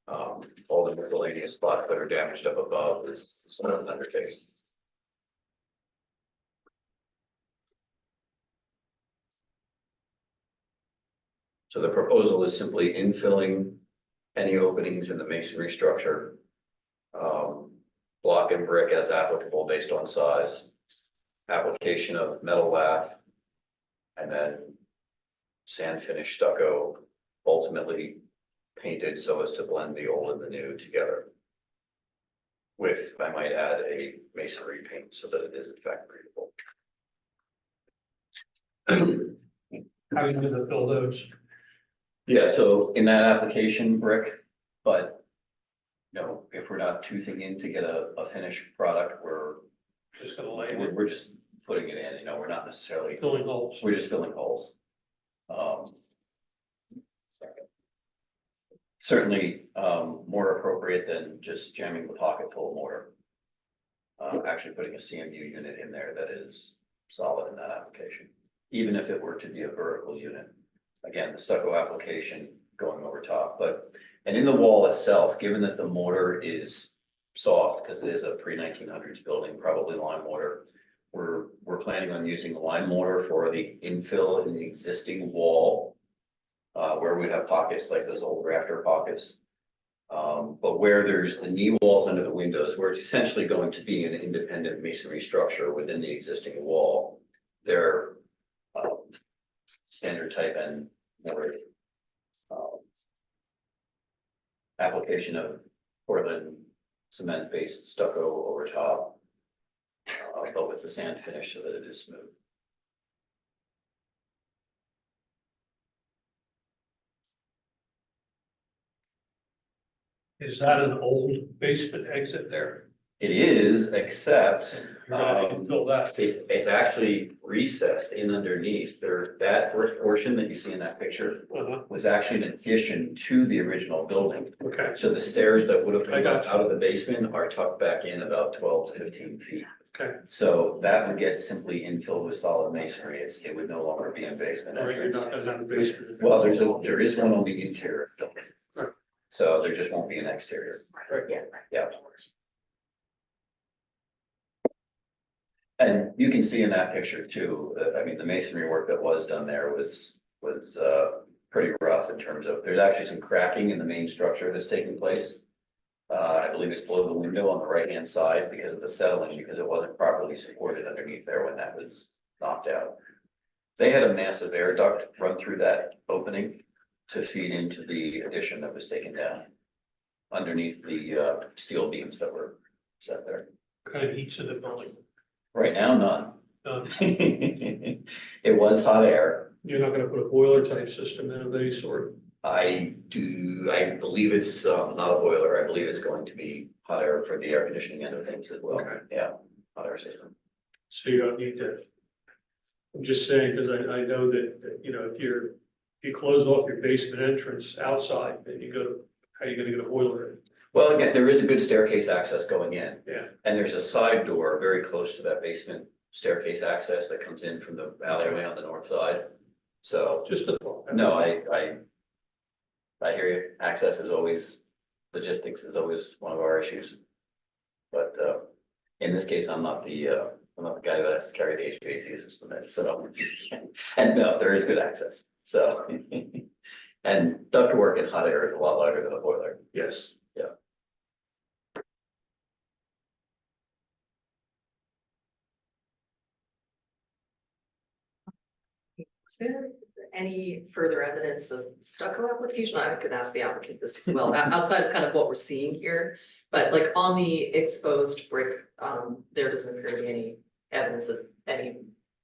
all the miscellaneous spots that are damaged up above is one of an undertaking. So the proposal is simply infilling any openings in the masonry structure, block and brick as applicable based on size, application of metal lath, and then sand finish stucco, ultimately painted so as to blend the old and the new together. With, I might add, a masonry paint so that it is in fact breathable. How you gonna fill those? Yeah, so in that application, brick, but if we're not toothing in to get a finished product, we're Just gonna lay it, we're just putting it in, we're not necessarily, filling holes. we're just filling holes. Certainly, more appropriate than just jamming the pocket full of mortar. Actually putting a CMU unit in there that is solid in that application, even if it were to be a vertical unit. Again, the stucco application going over top, and in the wall itself, given that the mortar is soft, because it is a pre-1900s building, probably lime mortar, we're planning on using lime mortar for the infill in the existing wall, where we'd have pockets like those old rafter pockets. But where there's the knee walls under the windows, where it's essentially going to be an independent masonry structure within the existing wall, they're standard type and mortar. Application of Portland cement based stucco over top, but with the sand finish so that it is smooth. Is that an old basement exit there? It is, except You're gonna fill that. it's actually recessed in underneath there. That brick portion that you see in that picture was actually an addition to the original building. Okay, So the stairs that would have I come got out of the basement are tucked back in about 12 to 15 feet. okay. So that would get simply infilled with solid masonry. It would no longer be in basement Or you're entrance. not gonna have a basement. Well, there is one on the interior of the building. Right. So there just won't be an exterior. Right. Yeah. And you can see in that picture too, I mean, the masonry work that was done there was pretty rough in terms of, there's actually some cracking in the main structure that's taking place. I believe it's below the window on the right-hand side because of the settling, because it wasn't properly supported underneath there when that was knocked out. They had a massive air duct run through that opening to feed into the addition that was taken down underneath the steel beams that were set there. Kind of heats in the building. Right now, none. Um, It was hot air. You're not gonna put a boiler type system in of any sort. I believe it's not a boiler. I believe it's going to be hot air for the air conditioning end of things as well. Okay. Yeah, hot air system. So you don't need to. I'm just saying, because I know that, you know, if you close off your basement entrance outside, then how are you gonna get a boiler in? Well, again, there is a good staircase access going in. Yeah. And there's a side door very close to that basement staircase access that comes in from the alleyway on the north side. So, Just a thought. no, I hear you. Access is always, logistics is always one of our issues. But, in this case, I'm not the guy that has to carry the HVAC system in, so. And no, there is good access, so. And ductwork in hot air is a lot lighter than a boiler. Yes. Was there any further evidence of stucco application? I could ask the applicant this as well, outside of kind of what we're seeing here. But like on the exposed brick, there doesn't appear to be any evidence that any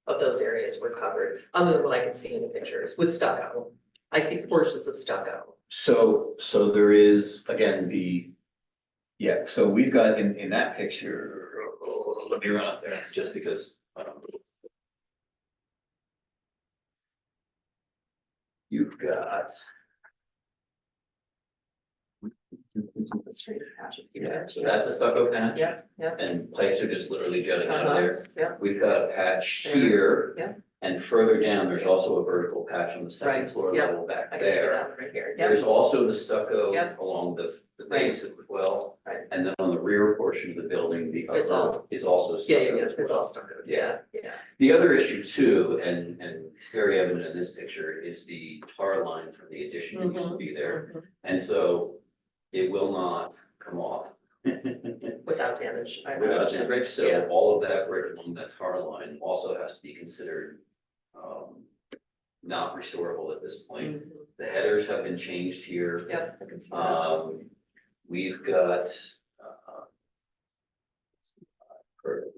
of those areas were covered, other than what I can see in the pictures with stucco. I see portions of stucco. So there is, again, so we've got in that picture, let me run up there, just because. You've got. Straight patch. Yeah, so that's a stucco patch. Yeah, yeah. And pipes are just literally jutting out of there. Yeah. We've got a patch There, here. yeah. And further down, there's also a vertical patch on the second Right, floor yeah. level back I can see there. that right here. Yep. There's also the stucco Yep. along the base as well. Right. And then on the rear portion of the building, the It's upper all- is also Yeah, stucco yeah, yeah, as it's well. all stucco. Yeah, yeah. The other issue too, and it's very evident in this picture, is the tar line from the addition that used to be there. Mhm. And so it will not come off. Without damage. I Without imagine. damage, so Yeah. all of that brick along that tar line also has to be considered not restorable at this point. Mhm. The headers have been changed here. Yep, I can see that. We've got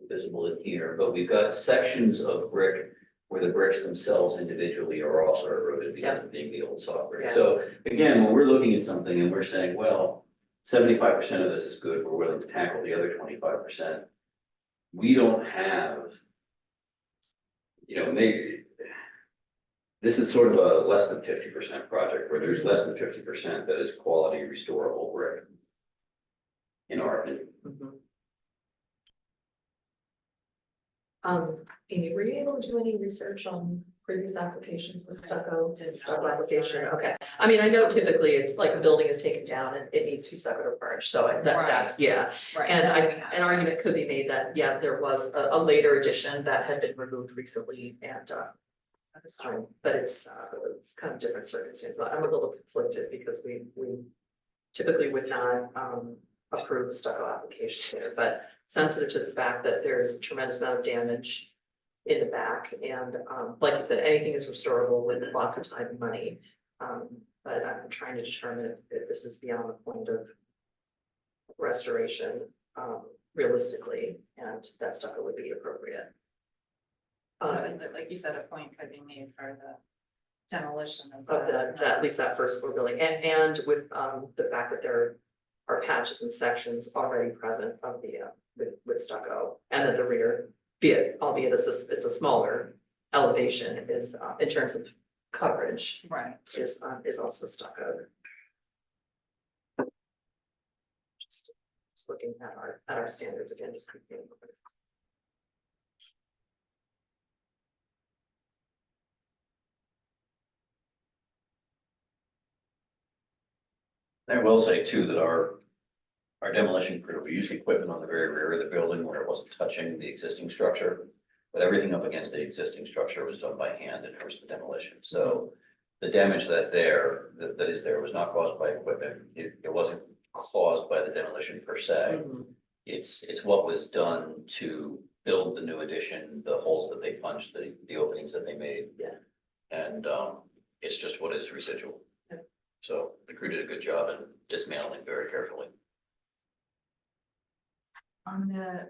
visible in here, but we've got sections of brick where the bricks themselves individually are also eroded because of being the old soft brick. Yeah. So again, when we're looking at something and we're saying, well, 75% of this is good, we're willing to tackle the other 25%. We don't have, maybe this is sort of a less than 50% project where there's less than 50% that is quality restorable brick. In our opinion. Mhm. Amy, were you able to do any research on previous applications with stucco? Stucco application, okay. I mean, I know typically it's like a building is taken down and it needs to be stuccoed or purged, so that's, yeah. Right. And that we have. an argument could be made that, yeah, there was a later addition that had been removed recently and, but it's kind of different circumstances. I'm a little conflicted because we typically would not, approve a stucco application here, but sensitive to the fact that there's a tremendous amount of damage in the back and, like you said, anything is restorable with lots of time and money. But I'm trying to determine if this is beyond the point of restoration, realistically, and that stucco would be appropriate. Like you said, a point could be made for the demolition of Of at least that first floor building, and with, the fact that there are patches and sections already present of the, with stucco, and that the rear, albeit it's a smaller elevation, is, in terms of coverage, Right. is also stucco. Just looking at our standards again, just thinking. I will say too that our our demolition crew, we used equipment on the very rear of the building where it wasn't touching the existing structure. But everything up against the existing structure was done by hand in terms of demolition, so the damage that is there was not caused by equipment. It wasn't caused by the demolition per se. It's what was done to build the new addition, the holes that they punched, the openings that they made. Yeah. And it's just what is residual. Yeah. So the crew did a good job in dismantling very carefully. On the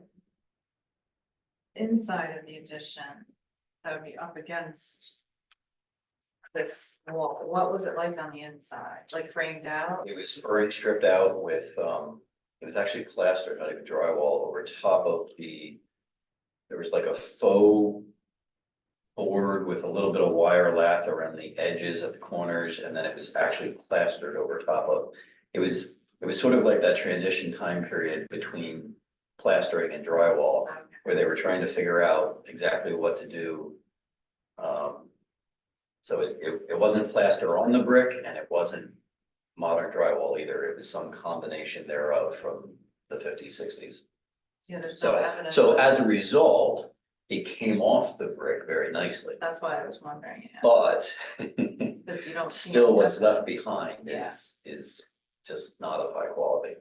inside of the addition, that would be up against this wall, what was it like on the inside, like framed out? It was furring stripped out with, it was actually plastered, not even drywall, over top of there was like a faux board with a little bit of wire lath around the edges of the corners, and then it was actually plastered over top of. It was sort of like that transition time period between plastering and drywall, where they were trying to figure out exactly what to do. So it wasn't plaster on the brick, and it wasn't modern drywall either. It was some combination thereof from the 50s, 60s. Yeah, there's no evidence. So as a result, it came off the brick very nicely, That's why I was wondering, yeah, but because you don't. see still any what's left evidence. behind Yeah. is just not of high quality.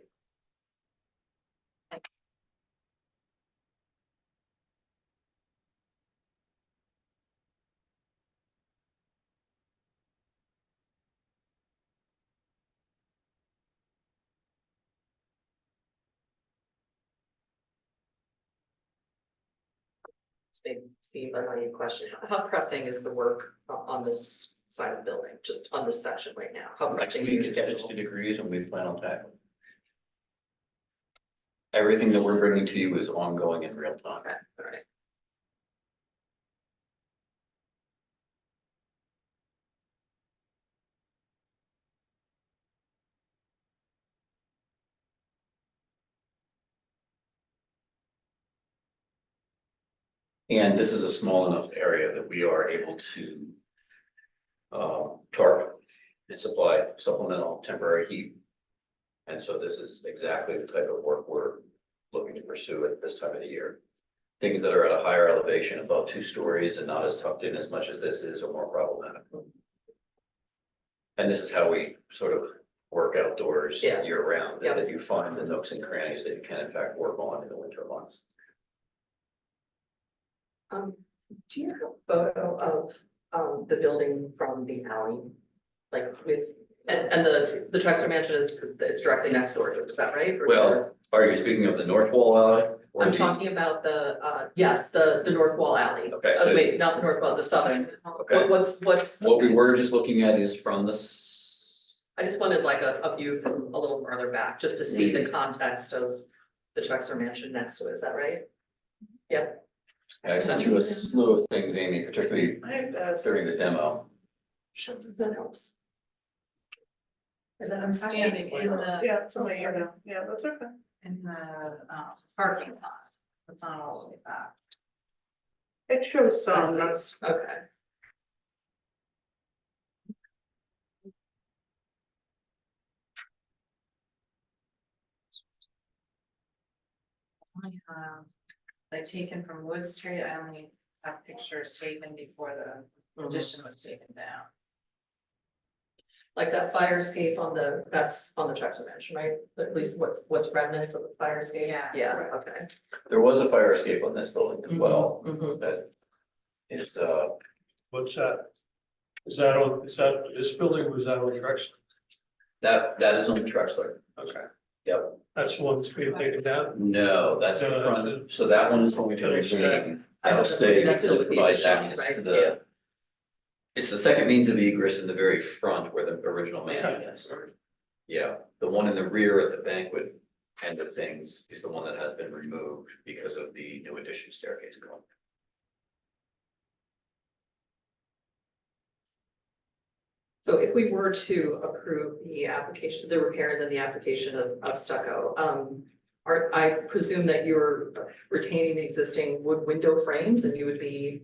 Steve, I know you question, how pressing is the work on this side of the building, just on this section right now? How Next pressing week is is scheduled? 50 degrees and we plan on tackling. Everything that we're bringing to you is ongoing in real time. Okay, all right. And this is a small enough area that we are able to tarp and supply supplemental temporary heat. And so this is exactly the type of work we're looking to pursue at this time of the year. Things that are at a higher elevation above 2 stories and not as tucked in as much as this is are more problematic. And this is how we sort of work outdoors Yeah. year round, is Yeah. that you find the nooks and crannies that you can in fact work on in the winter months. Do you have a photo of the building from the alley? Like with, and the Trexler mansion it's directly next door to it, is that right? Or is Well, are you speaking of the north wall alley? or I'm the- talking about yes, the north wall alley. Okay, so- Wait, not the north wall, the southern. Okay, What's? what we were just looking at is from the I just wanted like a view from a little farther back, just to see the context of the Trexler mansion next to it, is that right? Yep. I sent you a slew of things, Amy, particularly I think that's, during the demo. Sure, that helps. Is that I'm standing in the, yeah, it's on my ear now, yeah, that's okay. parking lot, it's not all the way back. It shows I some, see. that's, Okay. I have, like taken from Wood Street, I only have pictures taken before the addition was taken down. Like that fire escape that's on the Trexler mansion, right? At least what's remnants of the fire escape? Yeah. Yes, okay. There was a fire escape on this building as well, Mhm. that is, What's that? Is this building, was that on Trexler? that is on the Trexler. Okay. Yep, That's the one that's being taken down? no, that's the No, that's front, so that one is going to remain, that'll stay, That's until with it the provides addition, access right? to Yeah. the. It's the second means of egress in the very front where the original mansion is. Yeah, the one in the rear at the banquet end of things is the one that has been removed because of the new addition staircase going. So if we were to approve the application, the repair and then the application of stucco, I presume that you're retaining the existing wood window frames and you would be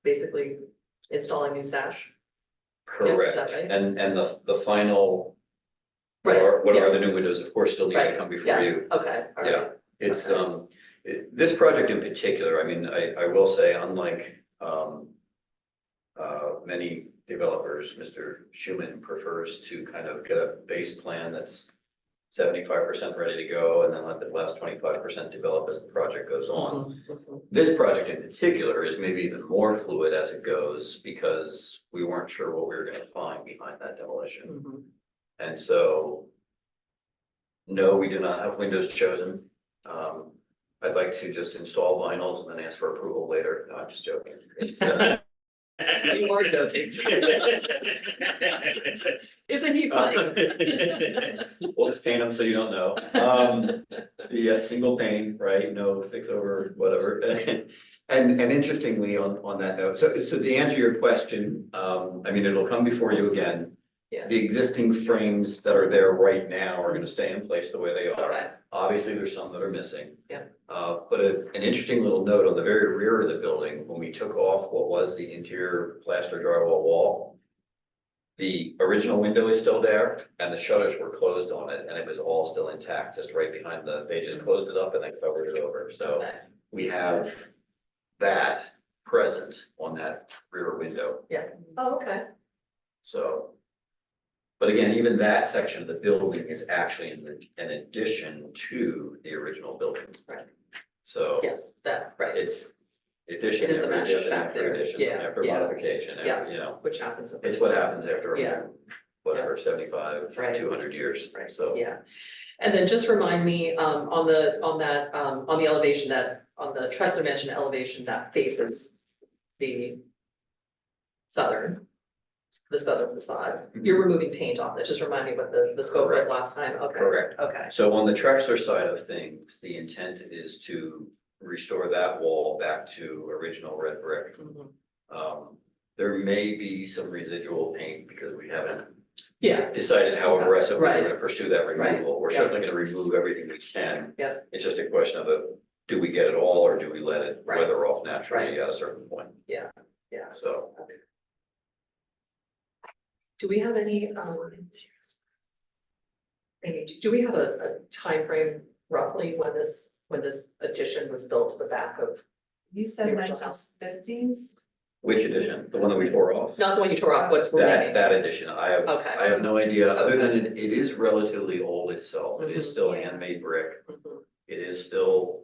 basically installing new sash? Yes, is Correct, that right? and the final Right, what are yes. the new windows, of course, still need to Right, come before yeah. you. Okay, all Yeah, right. it's, Okay. this project in particular, I mean, I will say, unlike, many developers, Mr. Schuman prefers to kind of get a base plan that's 75% ready to go, and then let the last 25% develop as the project goes on. Mhm. This project in particular is maybe even more fluid as it goes, because we weren't sure what we were gonna find behind that demolition. Mhm. And so, no, we do not have windows chosen. I'd like to just install vinyls and then ask for approval later. No, I'm just joking. It's, You are joking. Isn't he funny? We'll just paint them so you don't know. Yeah, single pane, right? No 6 over whatever. And interestingly, on that note, so to answer your question, I mean, it'll come before you again. Yeah. The existing frames that are there right now are gonna stay in place the way they Okay. are. Obviously, there's some that are missing. Yeah. But an interesting little note on the very rear of the building, when we took off what was the interior plaster drywall wall, the original window is still there and the shutters were closed on it and it was all still intact, just right behind they just closed it up and then covered it over. So Okay. we have that present on that rear window, Oh, okay. so. But again, even that section of the building is actually an addition to the original building. Right. So Yes, that, right, it's addition, It is a after mashup addition, back after there. addition, Yeah, after yeah. modification, Yeah. after, you know. which happens. It's what happens after, Yeah. whatever, 75, Right. 200 years, Right, so. yeah. And then just remind me, on the elevation that, on the Trexler Mansion elevation that faces the southern facade, you're removing paint off it, just remind me what the scope was Correct. last time, okay. Correct. Okay, So on the Trexler side of things, the intent is to restore that wall back to original red brick. Mhm. There may be some residual paint because we haven't yeah, decided how aggressively Right. we're gonna pursue that removal. We're Yeah. certainly gonna remove everything we can. Yeah. It's just a question of do we get it all or do we let it Right. weather off naturally Right. at a certain point? yeah. So. Do we have any, Amy, do we have a timeframe roughly when this addition was built to the back of, You said The original 1950s? Which edition? The one that we tore off? not the one you tore off, what's remaining? That edition, I Okay. have no idea, other than it is relatively old itself. It is Mhm. still Yeah. handmade brick. Mhm. It is still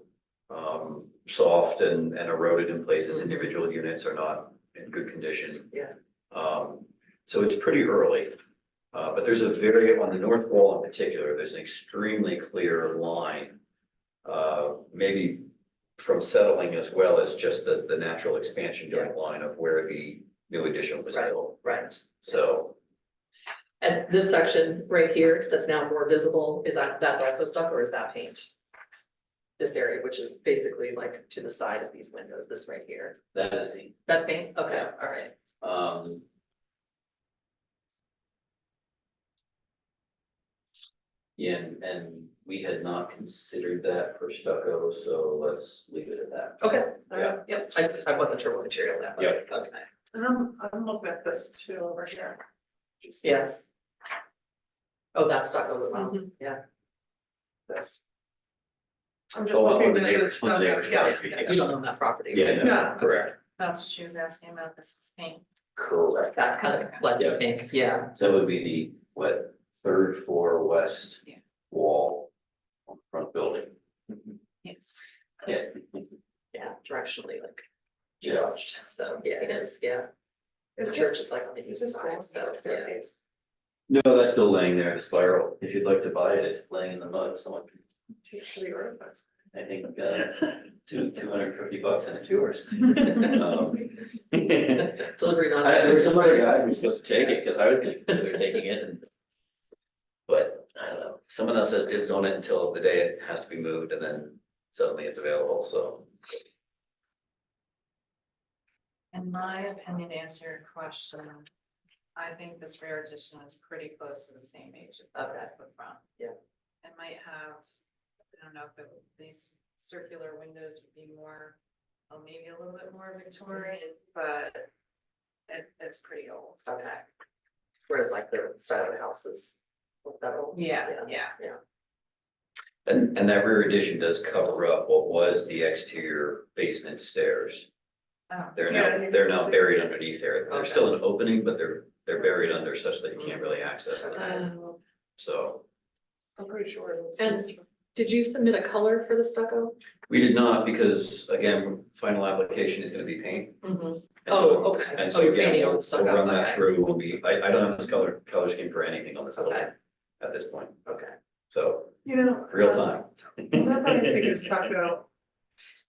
soft and eroded in places. Mhm. Individual units are not in good condition. Yeah. So it's pretty early. But there's on the north wall in particular, there's an extremely clear line. Maybe from settling as well as just the natural expansion joint line of where the new addition was Right. built. Right, So, and this section right here that's now more visible, that's also stuck or is that paint? This area, which is basically like to the side of these windows, this right here, that is me. that's paint, okay, Yeah. all right. Yeah, and we had not considered that for stucco, so let's leave it at that. Okay, all right, yep, I wasn't sure what material that was, Yep. okay, And I'm looking at this too over here. yes. Oh, that's stucco as well, Mhm. yeah, This. I'm just Oh, on looking the at neighbor- the on the stuff, neighbor's yes, property, yes. you don't own that property. Yeah, no, Yeah. correct, That's what she was asking about, this is paint. correct. That kind of blended pink, yeah, So that would be the, third floor west Yeah. wall on the front building. Yes. Yeah. yeah, directionally like. Yeah. Just, so, yeah, it is, yeah. The Is church this, is like on the is east this side, cool? so, yeah. Staircase? No, that's still laying there, the spiral. If you'd like to buy it, it's laying in the mud. Someone, Takes the artifacts. I think, $250 and it's yours. Delivery not. There were some other guys who were supposed to take it, because I was gonna consider taking it and. But I don't know, someone else has dibs on it until the day it has to be moved and then suddenly it's available, so. In my opinion, to answer your question, I think this rear addition is pretty close to the same age as the front. Yeah. It might have, I don't know if these circular windows would be more, well, maybe a little bit more Victorian, but it's pretty old. Okay. Whereas like the style of the house is a That'll. Yeah. Yeah. And that rear addition does cover up what was the exterior basement stairs. Oh. They're Yeah, now, you they're can now see. buried underneath there. There's Okay. still an opening, but they're buried under such that you can't really access them. So I'm pretty sure it was. And did you submit a color for the stucco? we did not because again, final application is gonna be paint. Mhm. And Oh, so- okay. And Oh, so you're again, painting on we'll the stucco, we'll run that okay. through when I don't have this color scheme for anything on this building Okay. at this point. Okay. So You know. real time. Whenever I think of stucco,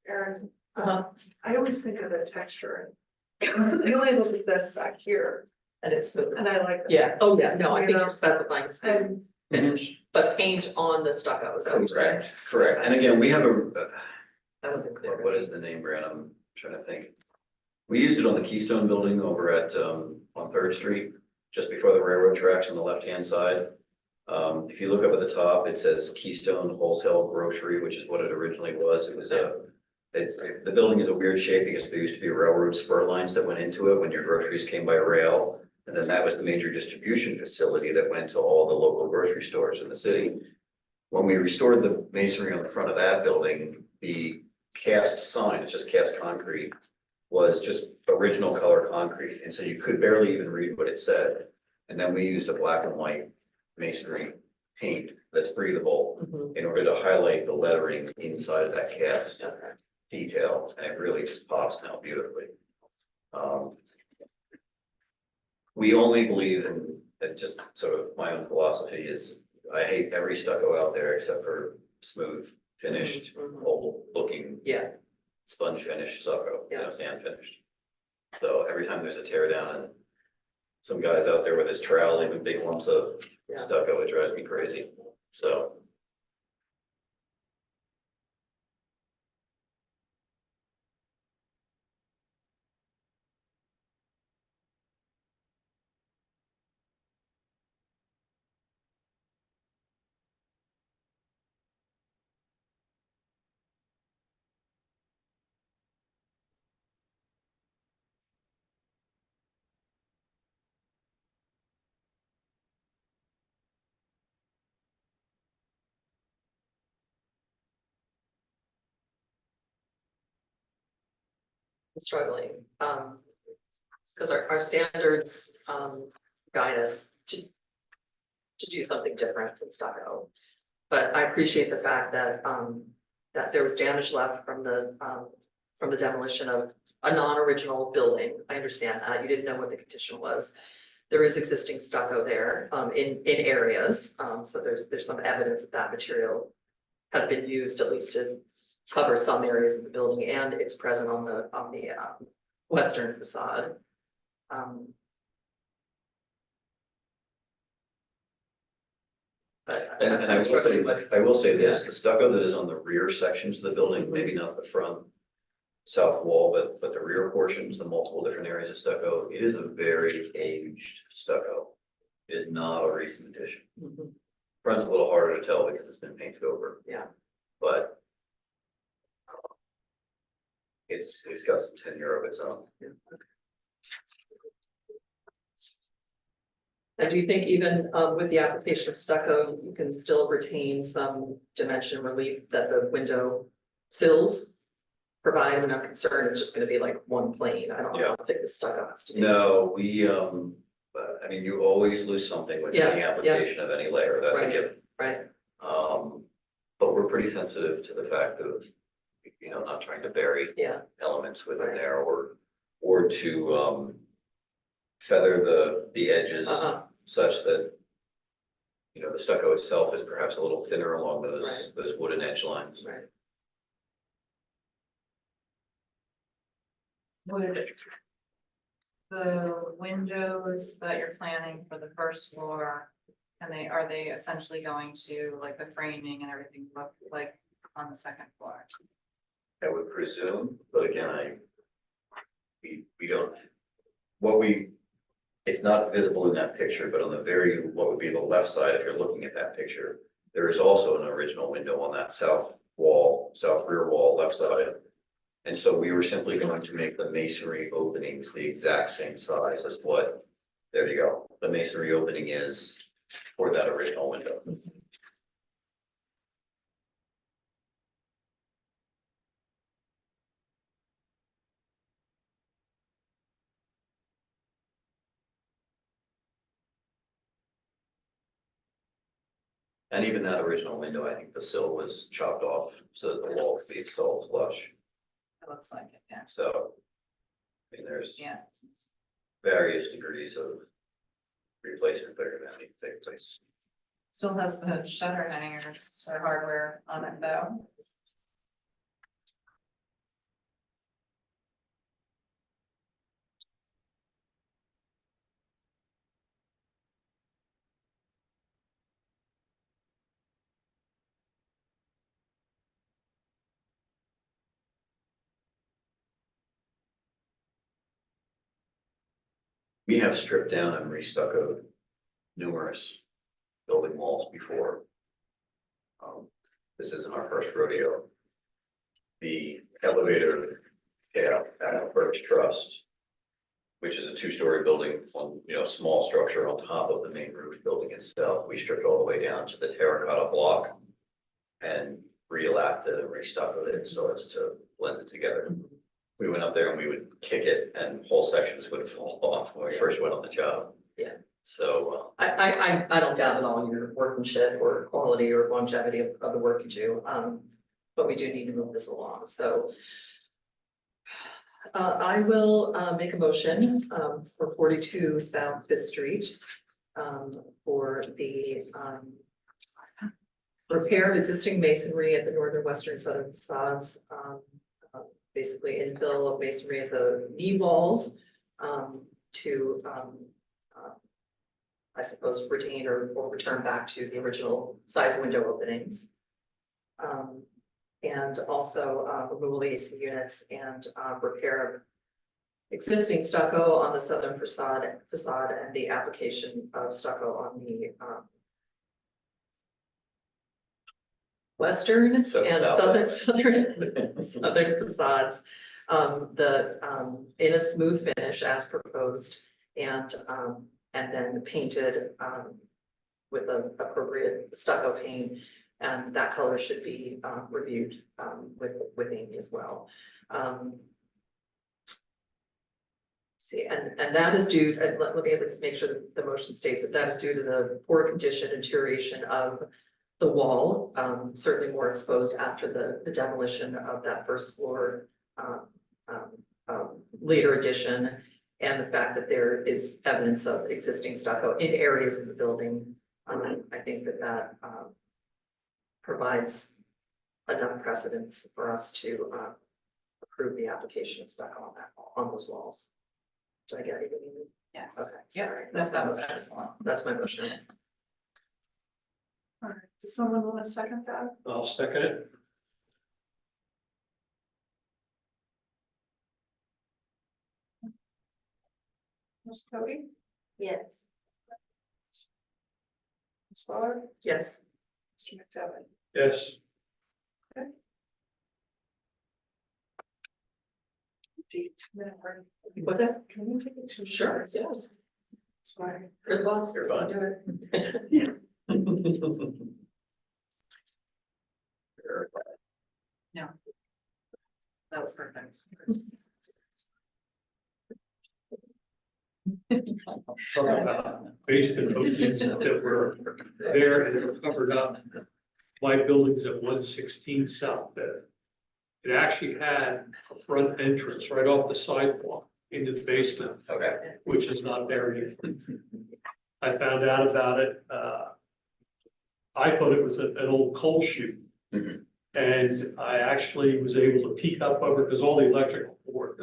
Aaron, Uh-huh. I always think of the texture. I only look at this back here And it's smooth. and I like. Yeah, oh, yeah, no, I You think know, you're specifying smooth And finish, but paint on the stucco, is that what you're saying? Correct. And again, we have That wasn't clear. what is the name, Brad? I'm trying to think. We used it on the Keystone Building over at, on Third Street, just before the railroad tracks on the left-hand side. If you look up at the top, it says Keystone Wholesale Grocery, which is what it originally was. It was the building is a weird shape because there used to be railroad spur lines that went into it when your groceries came by rail. And then that was the major distribution facility that went to all the local grocery stores in the city. When we restored the masonry on the front of that building, the cast sign, it's just cast concrete, was just original color concrete, and so you could barely even read what it said. And then we used a black and white masonry paint that's breathable Mhm. in order to highlight the lettering inside of that cast Okay. detail, and it really just pops now beautifully. We only believe in, that just sort of my own philosophy is, I hate every stucco out there except for smooth, finished, Mhm. old looking Yeah, sponge finished stucco, you know, Yeah. sand finished. So every time there's a tear down and some guy's out there with his trowel leaving big lumps of Yeah. stucco, it drives me crazy, so. I'm struggling, because our standards, guide us to do something different than stucco. But I appreciate the fact that, that there was damage left from the demolition of a non-original building. I understand that, you didn't know what the condition was. There is existing stucco there, in areas, so there's some evidence that that material has been used at least to cover some areas of the building, and it's present on the western facade. But And I I'm will say, struggling with, I will say this, the stucco that is on the rear sections of the building, maybe not the front south wall, but the rear portions, the multiple different areas of stucco, it is a very aged stucco. It is not a recent addition. Mhm. Front's a little harder to tell because it's been painted over. Yeah. But it's got some tenure of its own. And do you think even with the application of stucco, you can still retain some dimension relief that the window sills provide? I'm not concerned, it's just gonna be like one plane, I don't know how thick the stucco has to be. No, I mean, you always lose something with any Yeah, application of any layer, that's a Right. given. Right, But we're pretty sensitive to the fact of, you know, not trying to bury yeah, elements within Right. there or to feather the edges uh-huh, such that, you know, the stucco itself is perhaps a little thinner along Right. those wooden edge lines. right. Would the windows that you're planning for the first floor, and are they essentially going to, like, the framing and everything look like on the second floor? I would presume, but again, we don't, it's not visible in that picture, but on what would be the left side, if you're looking at that picture, there is also an original window on that south rear wall, left side. And so we were simply going to make the masonry openings the exact same size as there you go. The masonry opening is for that original window. And even that original window, I think the sill was chopped off, so that the wall could be installed flush, It looks like it, yeah. so. I mean, there's Yeah. various degrees of replacement that are gonna need to take place. Still has the shutter hangers or hardware on it though. We have stripped down and restuccoed numerous building walls before. This isn't our first rodeo. The elevator, at First Trust, which is a two-story building, one, small structure on top of the main roof building itself. We stripped all the way down to the terracotta block and re-lapped it and restuccoed it so as to blend it together. We went up there and we would kick it and whole sections would fall off when we first went on the job. Yeah. So, I don't doubt at all your workmanship or quality or longevity of the work you do, but we do need to move this along, so. I will, make a motion, for 42 South Fifth Street, for the, repair of existing masonry at the northern, western, southern facades, basically infill of masonry at the knee walls, to, I suppose retain or return back to the original size window openings. And also, removal of AC units and, repair of existing stucco on the southern facade and the application of stucco on the, western and southern facades. In a smooth finish as proposed and then painted, with an appropriate stucco paint. And that color should be, reviewed, with Amy as well. See, and that is due, and let me at least make sure that the motion states that is due to the poor condition and deterioration of the wall, certainly more exposed after the demolition of that first floor, later addition, and the fact that there is evidence of existing stucco in areas of the building. I think that provides enough precedence for us to approve the application of stucco on those walls. Did I get it? Yes. Okay. Yeah, that was excellent. That's my motion. All right, does someone want to second that? I'll second it. Ms. Cody, Yes. Ms. Fuller, Yes. Mr. McDevitt. Yes. What's that? Can we take it to? Sure, yes. Sorry. Good boss. You're fine. Do it. That was perfect. Based on openings that were there and were covered up. My building's at 116 South Fifth. It actually had a front entrance right off the sidewalk into the basement, Okay. which is not there yet. I found out about it, I thought it was an old coal chute. Mhm. And I actually was able to peek up over, because all the electrical board,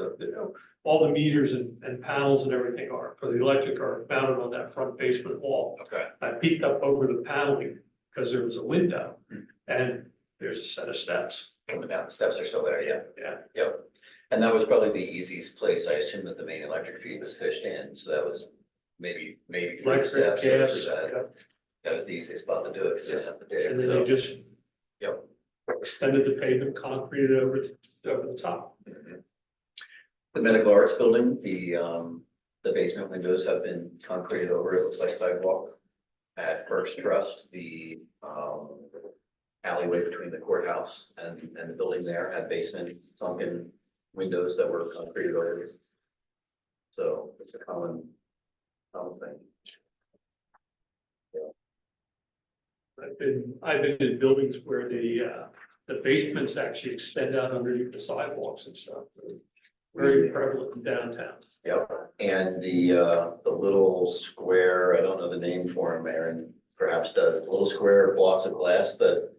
all the meters and panels and everything are, for the electric are mounted on that front basement wall. Okay. I peeked up over the paneling, because there was a window, Hmm. and there's a set of steps. Coming down, the steps are still there, yeah. Yeah. Yep. And that was probably the easiest place. I assume that the main electric feed was fished in, so that was maybe through the Electric, steps or gas, through that. yeah. That was the easiest spot to do it, because you didn't have to dig, And then so. they just Yep. extended the pavement, concreted over the top. Mhm. The medical arts building, the basement windows have been concreted over, it looks like sidewalk. at First Trust, the alleyway between the courthouse and the building there had basement sunken windows that were concrete over. So it's a common thing. I've been in buildings where the basements actually extend out underneath the sidewalks and stuff. Very prevalent in downtown. Yep, and the little square, I don't know the name for them, Aaron perhaps does, the little square blocks of glass that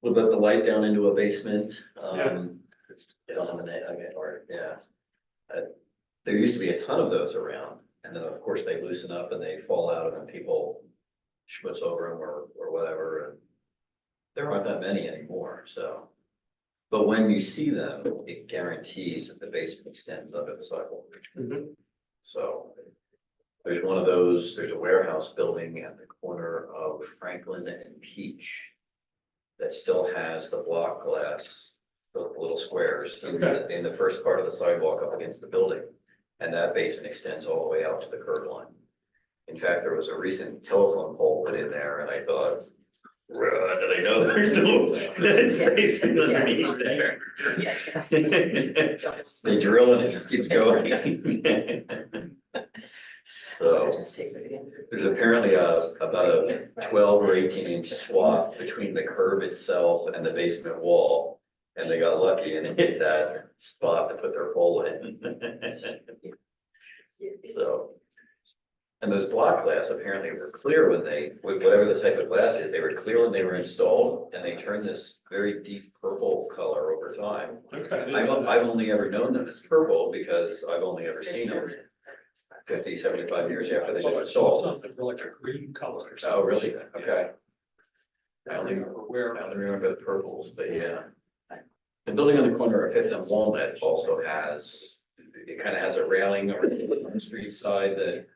would let the light down into a basement. Yeah. I don't know the name, I mean, or, yeah. There used to be a ton of those around, and then of course they loosen up and they fall out and then people schmutz over them or whatever, and there aren't that many anymore, so. But when you see them, it guarantees that the basement extends under the sidewalk. Mhm. So there's one of those, there's a warehouse building at the corner of Franklin and Peach that still has the block glass, the little squares in the first part of the sidewalk up against the building. And that basement extends all the way out to the curb line. In fact, there was a recent telephone pole put in there and I thought, well, do they know there's no space underneath there? They drill and it just keeps going. So there's apparently about a 12 or 18-inch swath between the curb itself and the basement wall. And they got lucky and hit that spot to put their pole in. So. And those block glass apparently were clear when whatever the type of glass is, they were clear when they were installed and they turn this very deep purple color over time. Okay. I've only ever known them as purple because I've only ever seen them 50, 75 years after they've been installed. Something like a green color or something. Oh, really? Okay. I I only think we're aware. remember the purples, but yeah. The building on the corner of Fifth and Walnut also has, it kind of has a railing on the street side that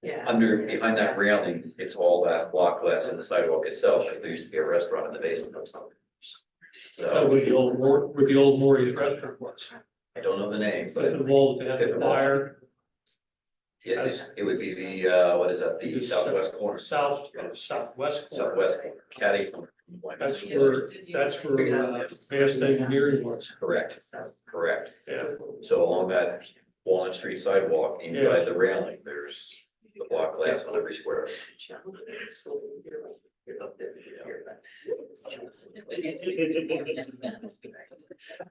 behind that railing, it's all that block glass in the sidewalk itself. There used to be a restaurant in the basement. So Where the old Maury's restaurant was. I don't know the name, It's but involved, they had the fire. it would be the, what is that, the southwest corner? Southwest corner. Southwest corner, caddy corner. That's where Fast Engineering was. Correct, correct. Yeah. So along that Walnut Street sidewalk, inside the railing, there's the block glass on every square.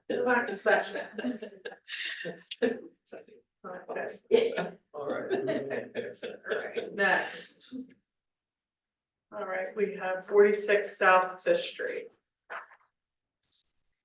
Lack of section. All right. Next. All right, we have 46 South Fifth Street.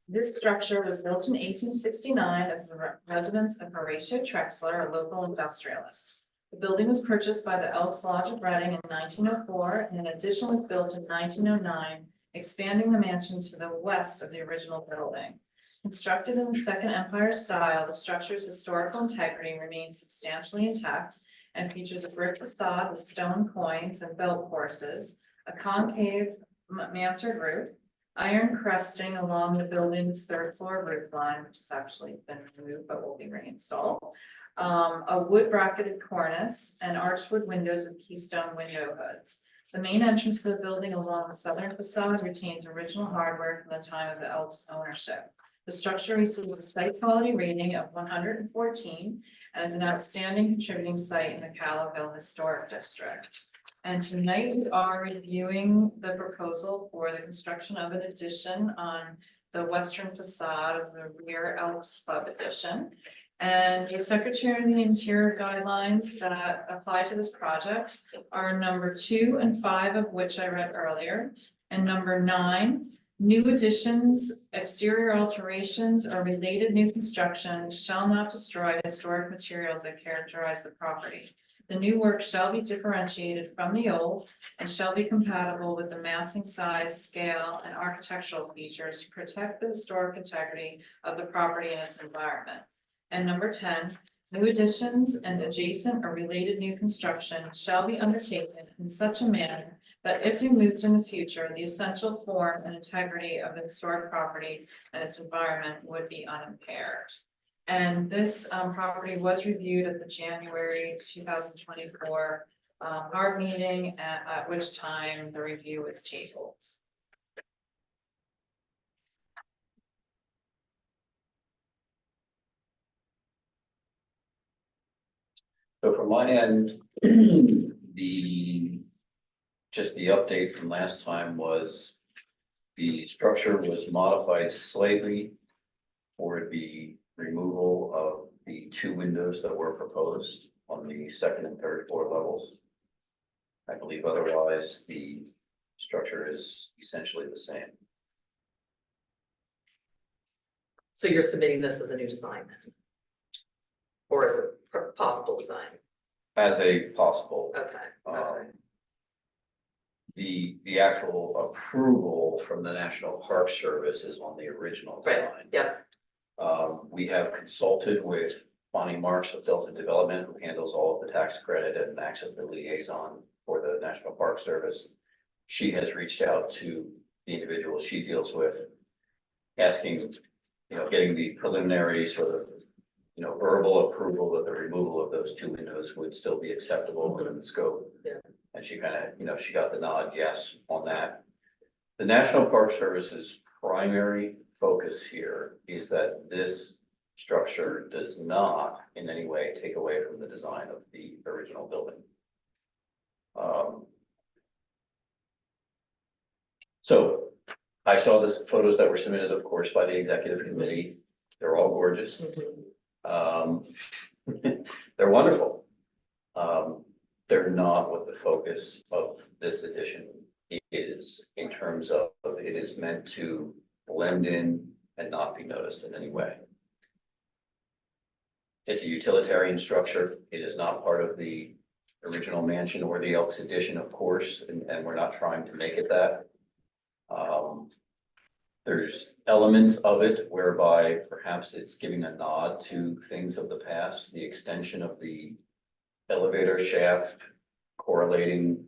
This structure was built in 1869 as the residence of Horatio Trexler, a local industrialist. The building was purchased by the Elks Lodge of Reading in 1904, and an addition was built in 1909, expanding the mansion to the west of the original building. Constructed in the Second Empire style, the structure's historical integrity remains substantially intact and features a brick facade with stone coins and belt courses, a concave mansard roof, iron cresting along the building's third floor roof line, which has actually been removed but will be reinstalled. A wood bracketed cornice and archwood windows with keystone window hoods. The main entrance to the building along the southern facade retains original hardware from the time of the Elks ownership. The structure received a site quality rating of 114 and is an outstanding contributing site in the Callowville Historic District. And tonight we are reviewing the proposal for the construction of an addition on the western facade of the rear Elks Club addition. And the Secretary of the Interior guidelines that apply to this project are number 2 and 5, of which I read earlier, and number 9. New additions, exterior alterations, or related new construction shall not destroy historic materials that characterize the property. The new work shall be differentiated from the old and shall be compatible with the massing, size, scale, and architectural features to protect the historic integrity of the property and its environment. And number 10, new additions and adjacent or related new construction shall be undertaken in such a manner that if removed in the future, the essential form and integrity of the historic property and its environment would be unimpaired. And this property was reviewed at the January 2024 HARB meeting, at which time the review was tabled. So from my end, just the update from last time was the structure was modified slightly for the removal of the 2 windows that were proposed on the second and third floor levels. I believe otherwise the structure is essentially the same. So you're submitting this as a new design then? Or as a possible design? As a possible, Okay. the actual approval from the National Park Service is on the original Right, design. yep, We have consulted with Bonnie Marks of Delta Development, who handles all of the tax credit and acts as the liaison for the National Park Service. She has reached out to the individuals she deals with, asking, getting the preliminary sort of, verbal approval that the removal of those 2 windows would still be acceptable within the scope. Yeah. And she kind of, she got the nod, yes, on that. The National Park Service's primary focus here is that this structure does not in any way take away from the design of the original building. So I saw the photos that were submitted, of course, by the executive committee. They're all gorgeous. They're wonderful. They're not what the focus of this edition is in terms of it is meant to blend in and not be noticed in any way. It's a utilitarian structure. It is not part of the original mansion or the Elks edition, of course, and we're not trying to make it that. There's elements of it whereby perhaps it's giving a nod to things of the past, the extension of the elevator shaft correlating,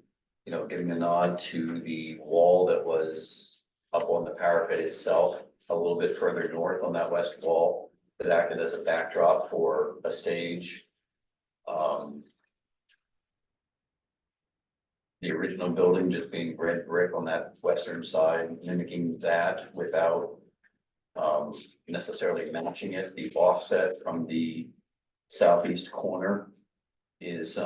giving a nod to the wall that was up on the parapet itself, a little bit further north on that west wall that acted as a backdrop for a stage. The original building just being red brick on that western side, mimicking that without necessarily matching it. The offset from the southeast corner is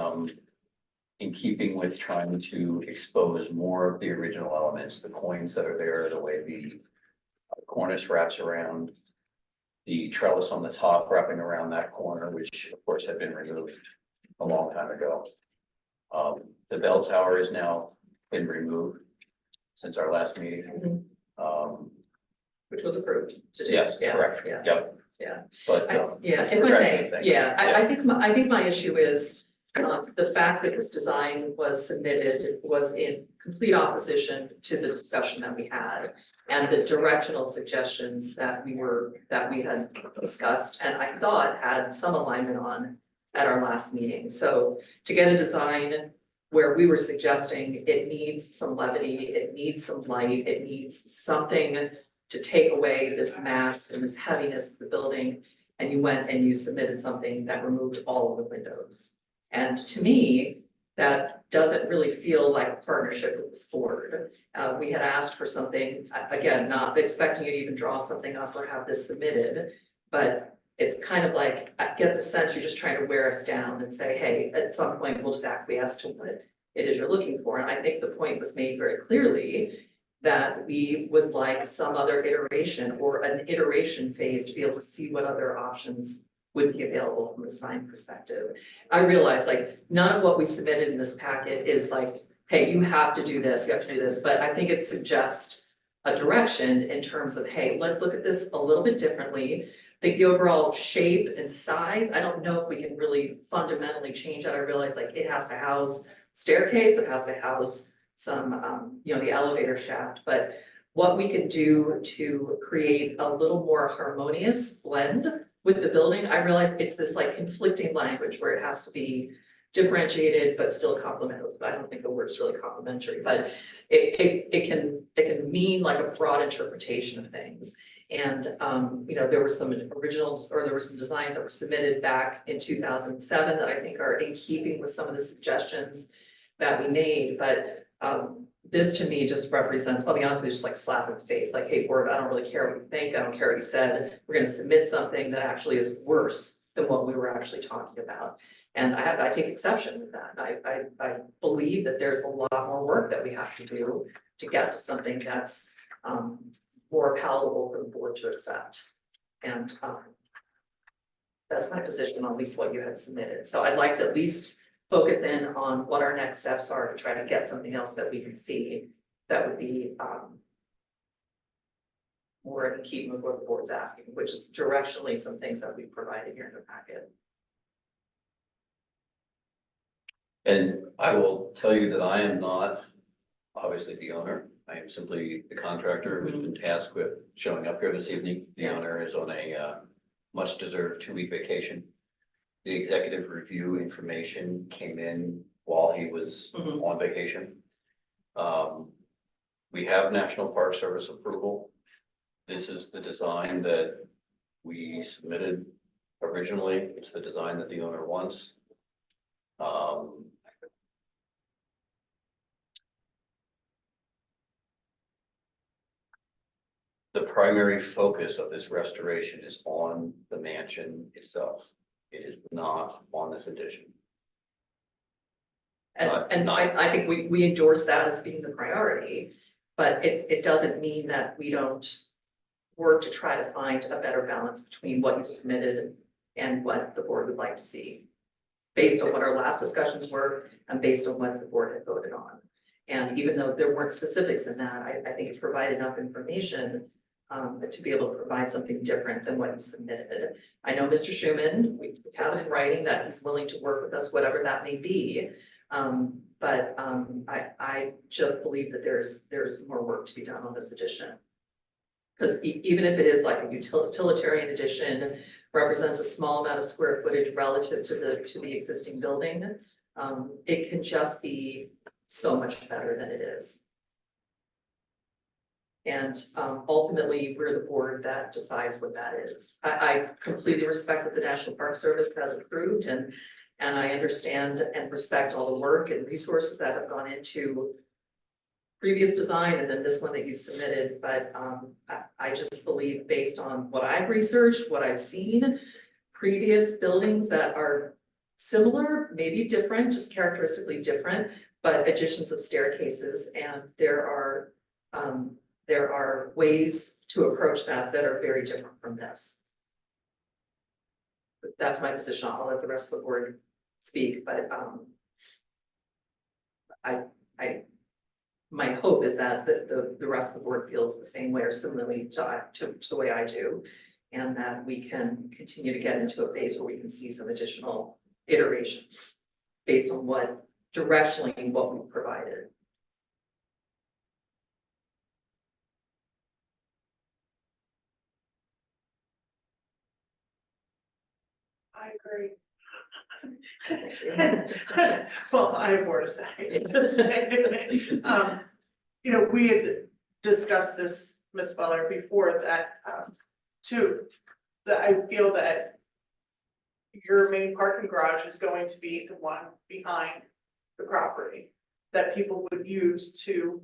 in keeping with trying to expose more of the original elements, the coins that are there, the way the cornice wraps around, the trellis on the top wrapping around that corner, which of course had been removed a long time ago. The bell tower has now been removed since our last meeting. which was approved today. Yes, Yeah, correct. Yeah. Yep. Yeah. But Yeah, let's if I progress may, anything. yeah, I think my issue is, the fact that this design was submitted was in complete opposition to the discussion that we had. And the directional suggestions that we had discussed and I thought had some alignment on at our last meeting. So to get a design where we were suggesting it needs some levity, it needs some light, it needs something to take away this mass and this heaviness of the building. And you went and you submitted something that removed all of the windows. And to me, that doesn't really feel like a partnership with this board. We had asked for something, again, not expecting you to even draw something up or have this submitted. But it's kind of like, I get the sense you're just trying to wear us down and say, hey, at some point, we'll just acquiesce to what it is you're looking for. And I think the point was made very clearly that we would like some other iteration or an iteration phase to be able to see what other options would be available from a design perspective. I realize like none of what we submitted in this packet is like, hey, you have to do this, you have to do this, but I think it suggests a direction in terms of, hey, let's look at this a little bit differently. I think the overall shape and size, I don't know if we can really fundamentally change that. I realize like it has to house staircase, it has to house some, the elevator shaft, but what we can do to create a little more harmonious blend with the building, I realize it's this like conflicting language where it has to be differentiated, but still complementary. I don't think the word's really complementary, but it can mean like a broad interpretation of things. And, there were some originals or there were some designs that were submitted back in 2007 that I think are in keeping with some of the suggestions that we made, but, this to me just represents, I'll be honest with you, just like slap in the face, like, hey, board, I don't really care what you think, I don't care what you said, we're gonna submit something that actually is worse than what we were actually talking about. And I take exception with that, I believe that there's a lot more work that we have to do to get to something that's, more palatable for the board to accept. And, that's my position on at least what you had submitted, so I'd like to at least focus in on what our next steps are to try to get something else that we can see that would be more in keeping with what the board's asking, which is directionally some things that we provided here in the packet. And I will tell you that I am not obviously the owner. I am simply the contractor who's been tasked with showing up here this evening. The owner is on a much deserved 2-week vacation. The executive review information came in while he was on vacation. We have National Park Service approval. This is the design that we submitted originally. It's the design that the owner wants. The primary focus of this restoration is on the mansion itself. It is not on this addition. And I think we endorse that as being the priority, but it doesn't mean that we don't work to try to find a better balance between what you submitted and what the board would like to see, based on what our last discussions were and based on what the board had voted on. And even though there weren't specifics in that, I think it's provided enough information to be able to provide something different than what you submitted. I know Mr. Schuman, we have it in writing that he's willing to work with us, whatever that may be. But I just believe that there's more work to be done on this addition. Because even if it is like a utilitarian addition, represents a small amount of square footage relative to the existing building, it can just be so much better than it is. And ultimately, we're the board that decides what that is. I completely respect what the National Park Service has approved, and I understand and respect all the work and resources that have gone into previous design and then this one that you submitted, but I just believe, based on what I've researched, what I've seen, previous buildings that are similar, maybe different, just characteristically different, but additions of staircases, and there are ways to approach that are very different from this. But that's my position. I'll let the rest of the board speak, but my hope is that the rest of the board feels the same way or similarly to the way I do, and that we can continue to get into a phase where we can see some additional iterations based on what directionally what we provided. I agree. Well, I have more to say. You know, we had discussed this, Ms. Feller, before that, too, that I feel that your main parking garage is going to be the one behind the property that people would use to,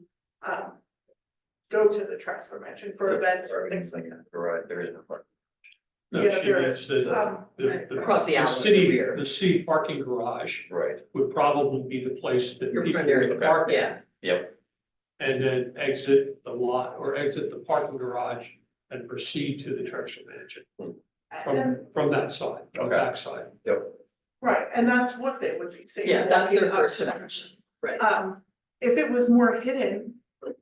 go to the transfer mansion for events or things like that. Right, there is no parking. No, Yeah, she there means is. the Across the alley at the city, rear. the city parking garage Right, would probably be the place that Your people primary, would park. yeah. yep, And then exit the lot or exit the parking garage and proceed to the transfer mansion from that side, from the back side. yep. Right, and that's what they would be saying. Yeah, that's their walking up first to that. option, right? If it was more hidden,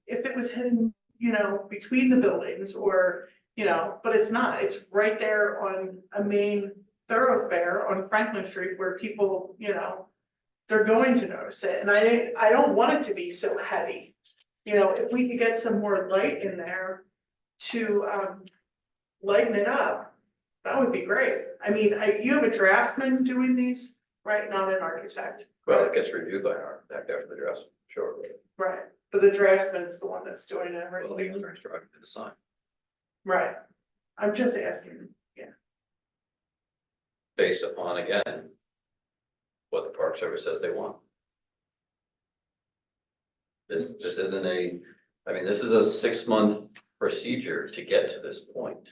if it was hidden, you know, between the buildings or, you know, but it's not, it's right there on a main thoroughfare on Franklin Street where people, you know, they're going to notice it, and I don't want it to be so heavy. You know, if we could get some more light in there to lighten it up, that would be great. I mean, you have a draftsman doing these, right, not an architect. Well, it gets reviewed by an architect after the dress, sure. Right, but the draftsman is the one that's doing it, Well, the right? owner is driving to the sign. Right, I'm just asking, yeah. Based upon, again, what the Park Service says they want. This isn't this is a 6-month procedure to get to this point.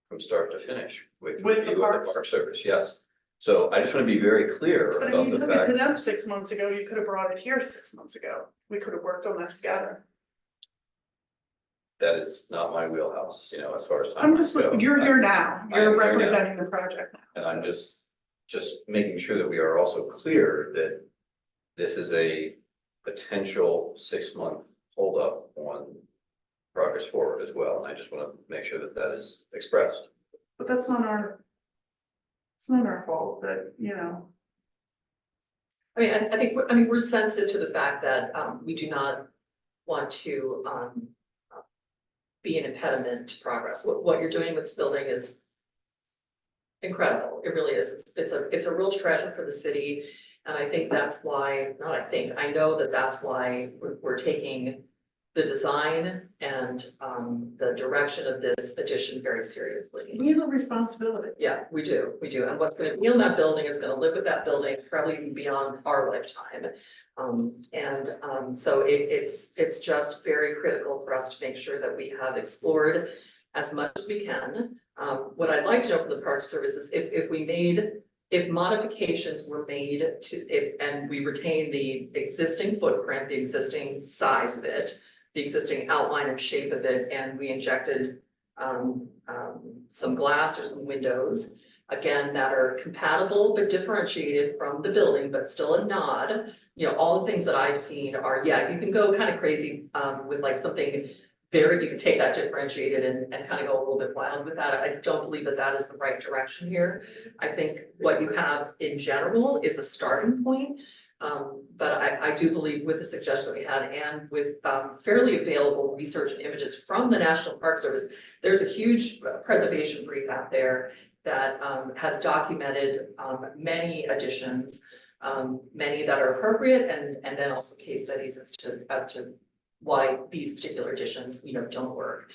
From start to finish with With the review of parks. Park Service, yes. So I just want to be very clear But if about you the took it to fact them 6 months ago, you could have brought it here 6 months ago. We could have worked on that together. that is not my wheelhouse, as far as. I'm just, timelines go. you're here now, I am you're here now. representing the project now. And I'm so. just making sure that we are also clear that this is a potential 6-month holdup on progress forward as well. And I just want to make sure that that is expressed. But that's not our. It's not our fault that, I mean, I think, we're sensitive to the fact that, we do not want to, be an impediment to progress. What you're doing with this building is incredible. It really is. It's a real treasure for the city. And I think that's why, I know that that's why we're taking the design and, the direction of this addition very seriously. we have a responsibility. Yeah, we do. And what's gonna be in that building is gonna live with that building probably even beyond our lifetime. So it's just very critical for us to make sure that we have explored as much as we can. What I'd like to know from the Park Service is if modifications were made and we retain the existing footprint, the existing size of it, the existing outline and shape of it, and we injected some glass or some windows, again, that are compatible but differentiated from the building, but still a nod. All the things that I've seen are, you can go kind of crazy with like something you can take that differentiated and kind of go a little bit wild with that. I don't believe that that is the right direction here. I think what you have in general is a starting point. But I do believe with the suggestion we had and with fairly available research and images from the National Park Service, there's a huge preservation brief out there that has documented many additions, many that are appropriate, and then also case studies as to why these particular additions, don't work.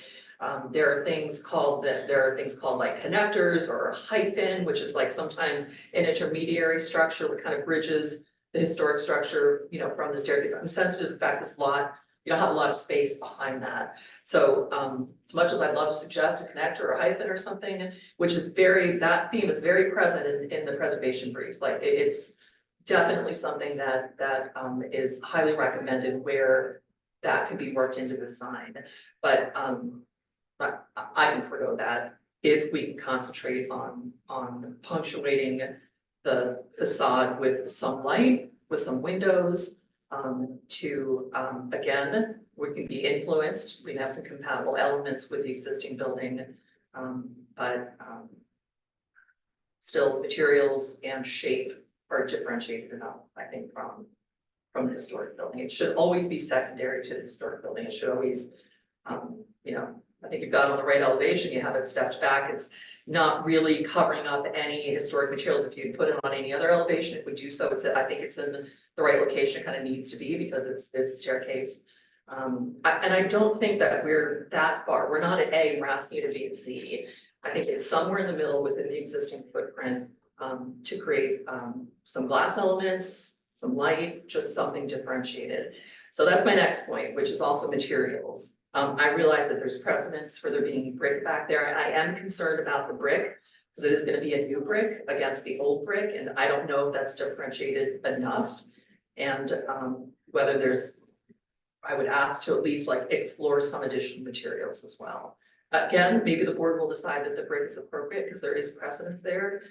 There are things called like connectors or a hyphen, which is like sometimes an intermediary structure that kind of bridges the historic structure, from the staircase. I'm sensitive to the fact this lot, you don't have a lot of space behind that. So as much as I'd love to suggest a connector or a hyphen or something, that theme is very present in the preservation briefs. Like it's definitely something that is highly recommended where that can be worked into the design. But I can forgo that if we can concentrate on punctuating the facade with some light, with some windows, again, we can be influenced, we can have some compatible elements with the existing building, but still materials and shape are differentiated enough, I think, from the historic building. It should always be secondary to the historic building. It should always, I think you've got it on the right elevation, you have it stepped back, it's not really covering up any historic materials. If you put it on any other elevation, it would do so. I think it's in the right location, kind of needs to be because it's staircase. And I don't think that we're that far. We're not at A, we're asking you to be at Z. I think it's somewhere in the middle within the existing footprint to create some glass elements, some light, just something differentiated. So that's my next point, which is also materials. I realize that there's precedence for there being brick back there. I am concerned about the brick because it is going to be a new brick against the old brick, and I don't know if that's differentiated enough. And whether I would ask to at least like explore some additional materials as well. Again, maybe the board will decide that the brick is appropriate because there is precedence there.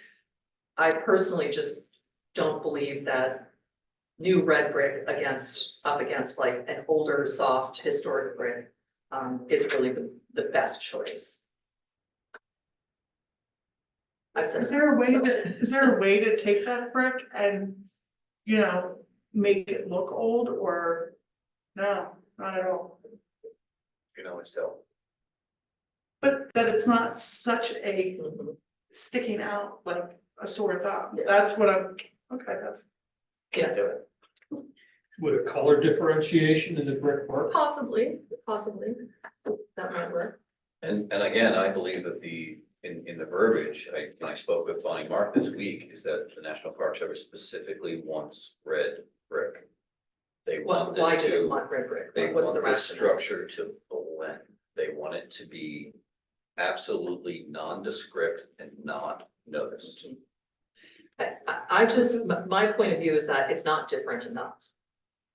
I personally just don't believe that new red brick up against like an older, soft, historic brick is really the best choice. Is there a way to take that brick and, make it look old or no, not at all? You can always tell. But that it's not such a sticking out like a sore thumb. That's what Yeah. do it. Would a color differentiation in the brick work? Possibly, that might work. And again, I believe that in the verbiage, when I spoke with Bonnie Mark this week, is that the National Park Service specifically wants red brick. They want Why this do they to, want red brick? they What's the want this rationale? structure to blend. They want it to be absolutely nondescript and not noticed. I just, my point of view is that it's not different enough.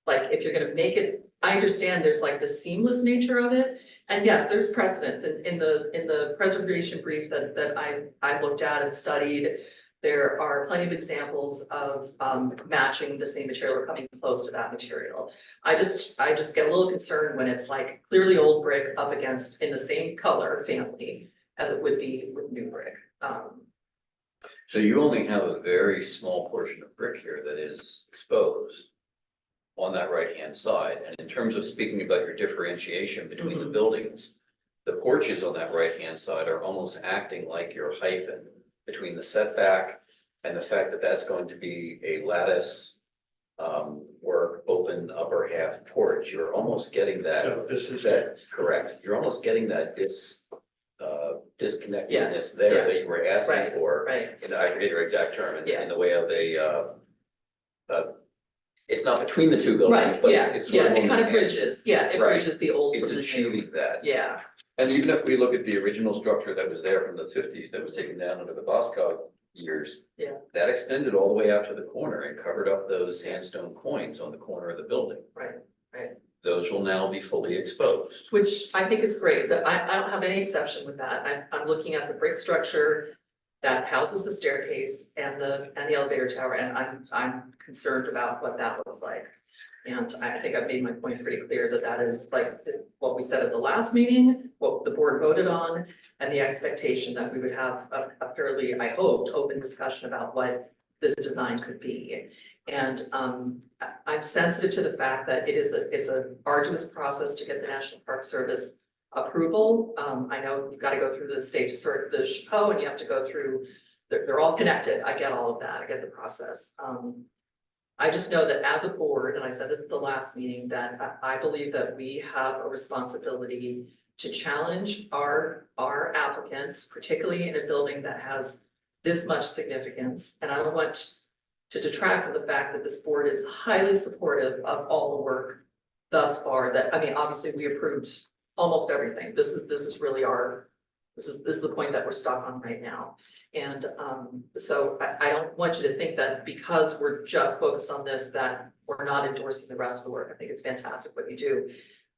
Like, if you're gonna make it, I understand there's like the seamless nature of it. And yes, there's precedents in the preservation brief that I looked at and studied. There are plenty of examples of matching the same material or coming close to that material. I just get a little concerned when it's like clearly old brick up against in the same color family as it would be with new brick. So you only have a very small portion of brick here that is exposed on that right-hand side. And in terms of speaking about your differentiation between the buildings, the porches on that right-hand side are almost acting like your hyphen between the setback and the fact that that's going to be a lattice work, open upper half porch. You're almost getting that. So this is. Correct. You're almost getting that disconnectedness Yeah, there that you were asking right, for. right. And I forget your exact term Yeah. in the way of it's not between the two buildings, Right, but yeah, it's sort yeah, of it on kind the of edge. bridges, yeah, it Right. bridges the old It's from the new. achieving that. Yeah, And even if we look at the original structure that was there from the fifties that was taken down under the Bosco years. Yeah. That extended all the way out to the corner and covered up those sandstone coins on the corner of the building. right, right. Those will now be fully exposed. Which I think is great, but I don't have any exception with that. I'm looking at the brick structure that houses the staircase and the elevator tower, and I'm concerned about what that looks like. And I think I've made my point pretty clear that that is like what we said at the last meeting, what the board voted on, and the expectation that we would have a fairly, I hoped, open discussion about what this design could be. And I'm sensitive to the fact that it's a arduous process to get the National Park Service approval. I know you've got to go through the state historic, the SHPO, and you have to go through, they're all connected. I get all of that. I get the process. I just know that as a board, and I said this at the last meeting, that I believe that we have a responsibility to challenge our applicants, particularly in a building that has this much significance. And I don't want to detract from the fact that this board is highly supportive of all the work thus far. That, I mean, obviously we approved almost everything. This is really this is the point that we're stuck on right now. And so I don't want you to think that because we're just focused on this, that we're not endorsing the rest of the work. I think it's fantastic what you do.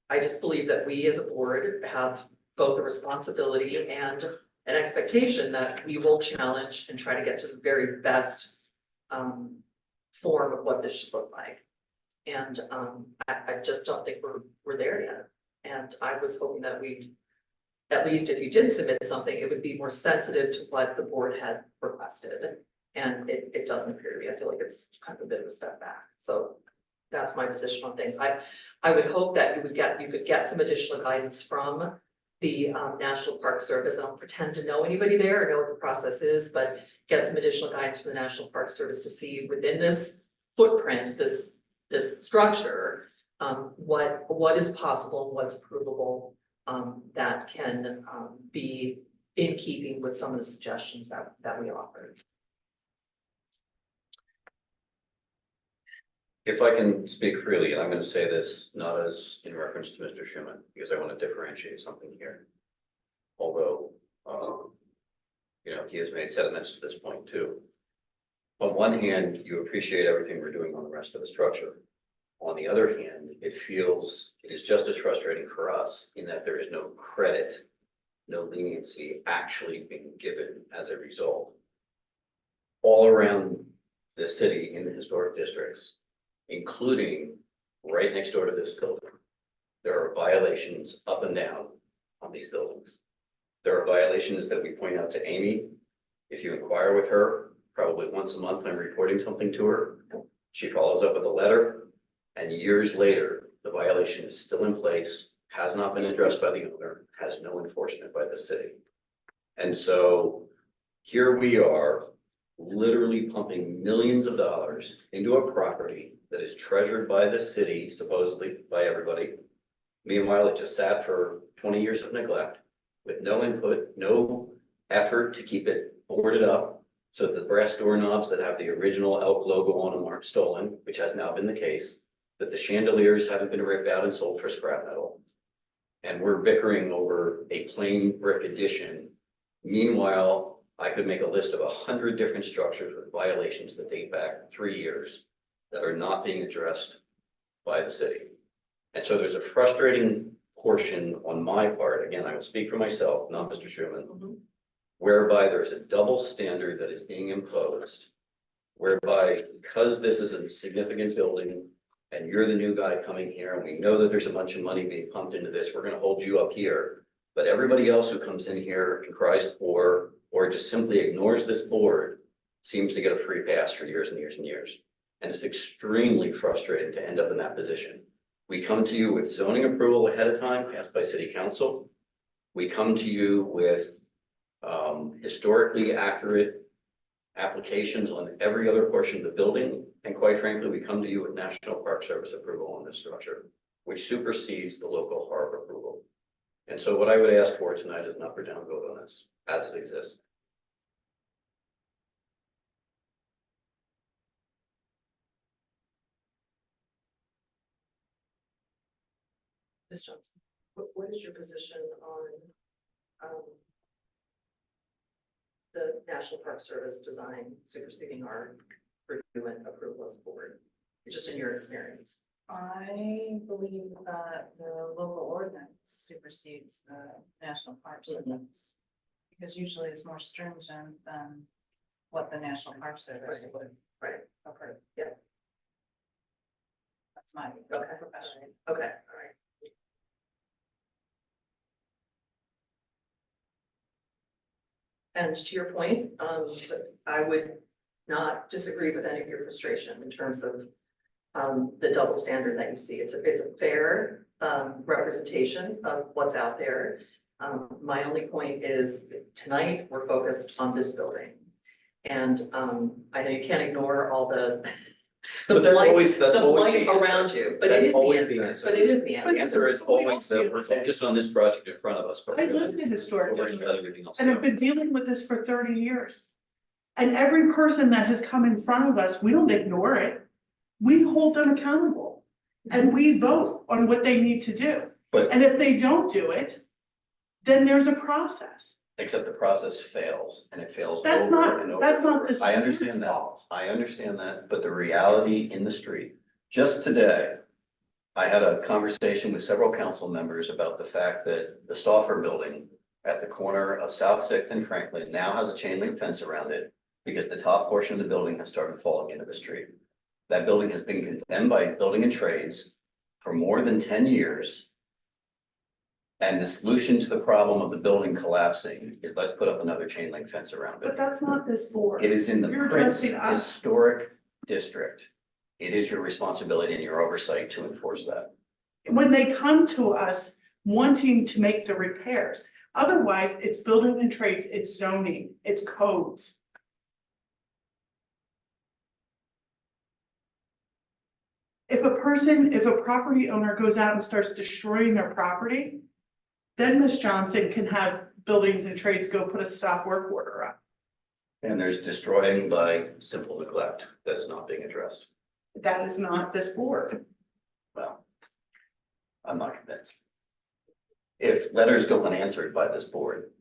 I just believe that we as a board have both a responsibility and an expectation that we will challenge and try to get to the very best form of what this should look like. And I just don't think we're there yet. And I was hoping that at least if you did submit something, it would be more sensitive to what the board had requested. And it doesn't appear to be. I feel like it's kind of a bit of a step back. So that's my position on things. I would hope that you could get some additional guidance from the National Park Service. I don't pretend to know anybody there or know what the process is, but get some additional guidance from the National Park Service to see within this footprint, this structure, what is possible, what's provable. That can be in keeping with some of the suggestions that we offered. If I can speak freely, and I'm going to say this not as in reference to Mr. Schuman, because I want to differentiate something here. Although, he has made sentiments to this point too. On one hand, you appreciate everything we're doing on the rest of the structure. On the other hand, it is just as frustrating for us in that there is no credit, no leniency actually being given as a result. All around the city in the historic districts, including right next door to this building, there are violations up and down on these buildings. There are violations that we point out to Amy. If you inquire with her, probably once a month, I'm reporting something to her. She follows up with a letter. And years later, the violation is still in place, has not been addressed by the owner, has no enforcement by the city. And so here we are, literally pumping millions of dollars into a property that is treasured by the city, supposedly by everybody. Meanwhile, it just sat for 20 years of neglect with no input, no effort to keep it boarded up so that the brass doorknobs that have the original Elk logo on them aren't stolen, which has now been the case. that the chandeliers haven't been ripped out and sold for scrap metal. And we're bickering over a plain brick addition. Meanwhile, I could make a list of 100 different structures with violations that date back 3 years that are not being addressed by the city. And so there's a frustrating portion on my part, again, I will speak for myself, not Mr. Schuman, whereby there is a double standard that is being imposed, whereby because this is a significant building and you're the new guy coming here and we know that there's a bunch of money being pumped into this, we're going to hold you up here. But everybody else who comes in here and cries poor or just simply ignores this board seems to get a free pass for years and years and years. And it's extremely frustrating to end up in that position. We come to you with zoning approval ahead of time, passed by city council. We come to you with historically accurate applications on every other portion of the building. And quite frankly, we come to you with National Park Service approval on this structure, which supersedes the local HARB approval. And so what I would ask for tonight is an up or down vote on this as it exists. Ms. Johnson, what is your position on, the National Park Service design superseding our review and approval as a board, just in your experience? I believe that the local ordinance supersedes the National Park Service. Because usually it's more stringent than what the National Park Service would. Right. approve. Yeah. That's my Okay. profession. Okay, all right. And to your point, I would not disagree with any of your frustration in terms of the double standard that you see. It's a fair representation of what's out there. My only point is tonight we're focused on this building. And I know you can't ignore all the But that's blight- always the blight the answer. around you, but That's it is always the the answer, answer. but it is the answer. The answer is always that we're focused on this project in front of us. But I we're live gonna in a historic overshut district everything else. and have been dealing with this for 30 years. And every person that has come in front of us, we don't ignore it. We hold them accountable. And we vote on what they need to do. But And if they don't do it, then there's a process. except the process fails and it fails That's over and over. that's not and this over. I board's understand that. fault. I understand that, but the reality in the street, just today, I had a conversation with several council members about the fact that the Stauffer building at the corner of South Sixth and Franklin now has a chain link fence around it because the top portion of the building has started falling into the street. That building has been condemned by Building and Trades for more than 10 years. And the solution to the problem of the building collapsing is let's put up another chain link fence around But it. that's not this board. It is in the You're Prince addressing us. Historic District. It is your responsibility and your oversight to enforce that. When they come to us wanting to make the repairs, otherwise it's building and trades, it's zoning, it's codes. If a property owner goes out and starts destroying their property, then Ms. Johnson can have buildings and trades go put a stop work order up. And there's destroying by simple neglect that is not being addressed. That is not this board. Well, I'm not convinced. If letters go unanswered by this board,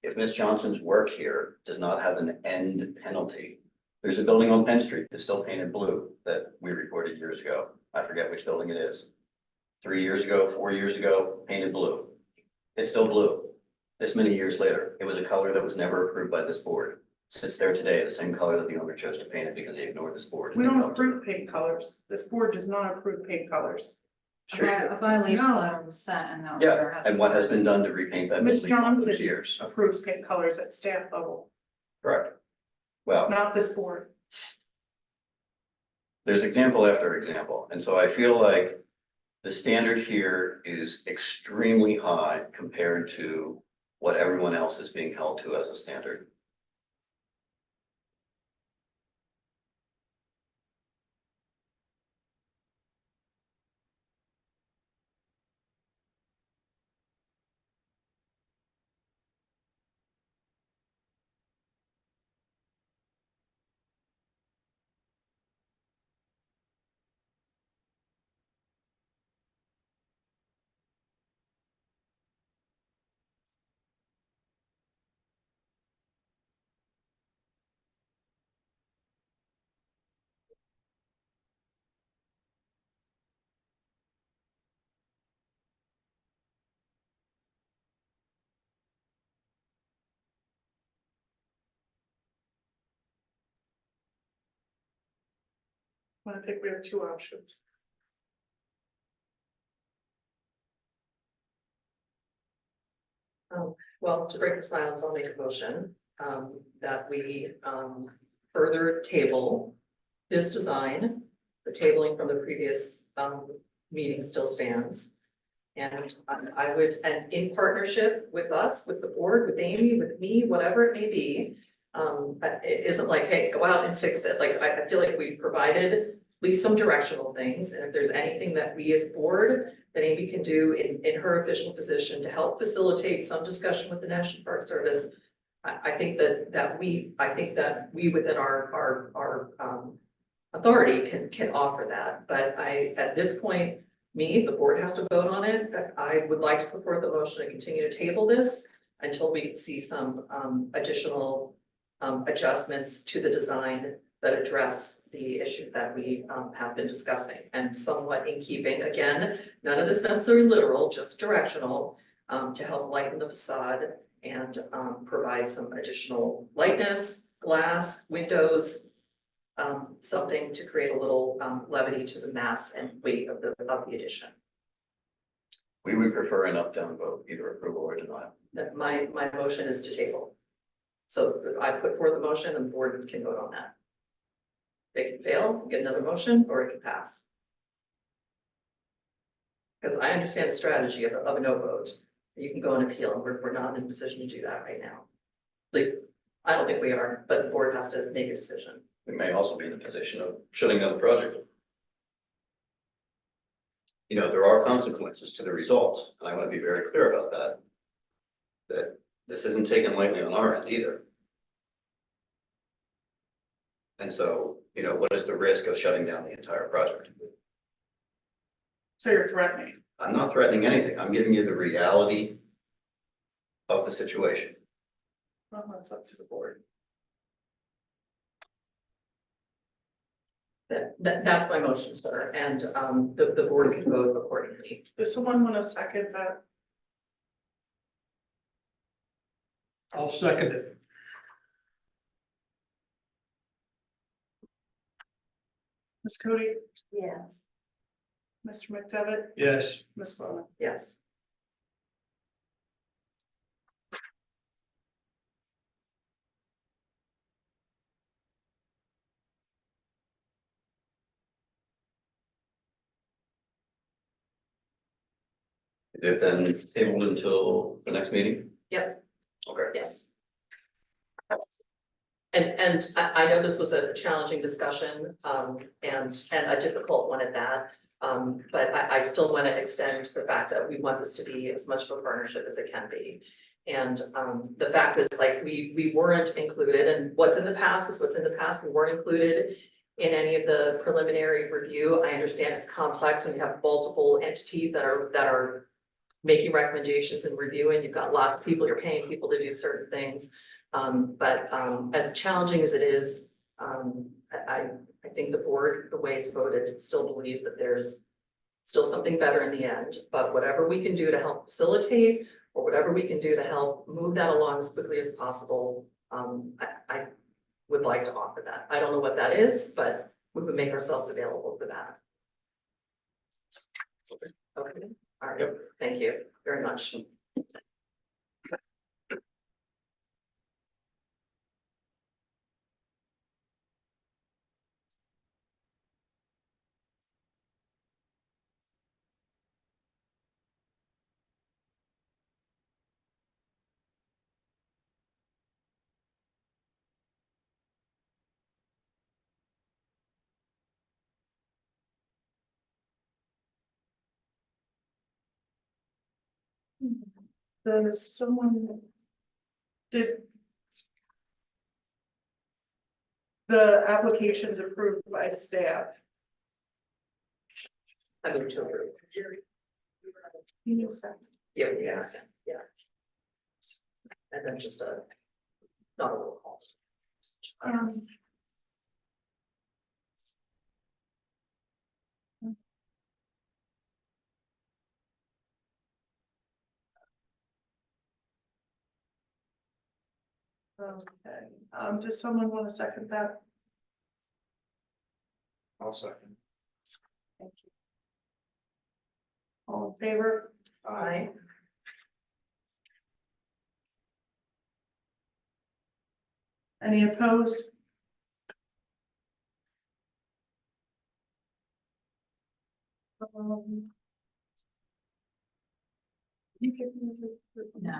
if Ms. Johnson's work here does not have an end penalty, there's a building on Penn Street that's still painted blue that we reported years ago. I forget which building it is. 3 years ago, 4 years ago, painted blue. It's still blue. This many years later, it was a color that was never approved by this board. Sits there today, the same color that the owner chose to paint it because they ignored this board. We don't approve paint colors. This board does not approve paint colors. Sure you do. A violation No. letter was sent and that. Yeah, order has and what has been done to repaint that Ms. building in all those Johnson years? approves paint colors at staff level, Correct. Well, not this board. there's example after example, and so I feel like the standard here is extremely high compared to what everyone else is being held to as a standard. I think we have two options. Well, to break the silence, I'll make a motion, that we, further table this design. The tabling from the previous, meeting still stands. And I would, and in partnership with us, with the board, with Amy, with me, whatever it may be. But it isn't like, hey, go out and fix it. Like, I feel like we provided at least some directional things. And if there's anything that we as a board, that Amy can do in her official position to help facilitate some discussion with the National Park Service. I think that we within our authority can offer that. But at this point, the board has to vote on it. But I would like to put forth the motion to continue to table this until we can see some additional adjustments to the design that address the issues that we have been discussing, and somewhat in keeping, again, none of this necessarily literal, just directional, to help lighten the facade and provide some additional lightness, glass, windows, something to create a little levity to the mass and weight of the addition. We would prefer an up-down vote, either approval or denial. That my motion is to table. So I put forth the motion and the board can vote on that. They can fail, get another motion, or it can pass. Because I understand the strategy of a no vote. You can go and appeal, and we're not in a position to do that right now. At least, I don't think we are, but the board has to make a decision. We may also be in the position of shutting down the project. You know, there are consequences to the results, and I want to be very clear about that. That this isn't taken lightly on our end either. And so, you know, what is the risk of shutting down the entire project? So you're threatening. I'm not threatening anything. I'm giving you the reality of the situation. Well, that's up to the board. That's my motion, sir, and the board can vote accordingly. Does someone want to second that? I'll second it. Ms. Cody, Yes. Mr. McDevitt, Yes. Ms. Bowman. Yes. Is it then tabled until the next meeting? Yep. Okay. Yes. And I know this was a challenging discussion, and a difficult one at that. But I still want to extend the fact that we want this to be as much of a partnership as it can be. And the fact is, like, we weren't included, and what's in the past is what's in the past. We weren't included in any of the preliminary review. I understand it's complex and you have multiple entities that are making recommendations and reviewing. You've got lots of people, you're paying people to do certain things. But as challenging as it is, I think the board, the way it's voted, still believes that there's still something better in the end. But whatever we can do to help facilitate, or whatever we can do to help move that along as quickly as possible, I would like to offer that. I don't know what that is, but we would make ourselves available for that. Okay, all right, thank you very much. Does someone? Did. The applications approved by staff. I move to approve. You need a second. Yeah, yeah. And then just not a roll call. Okay, does someone want to second that? I'll second. Thank you. All in favor? Aye. Any opposed? You can. No.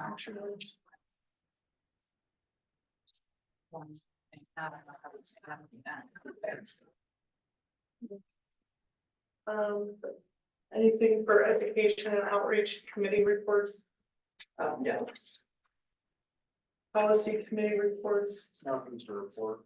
One thing, I don't know how to do that. Anything for education and outreach committee reports, No, policy committee reports? Nothing to report.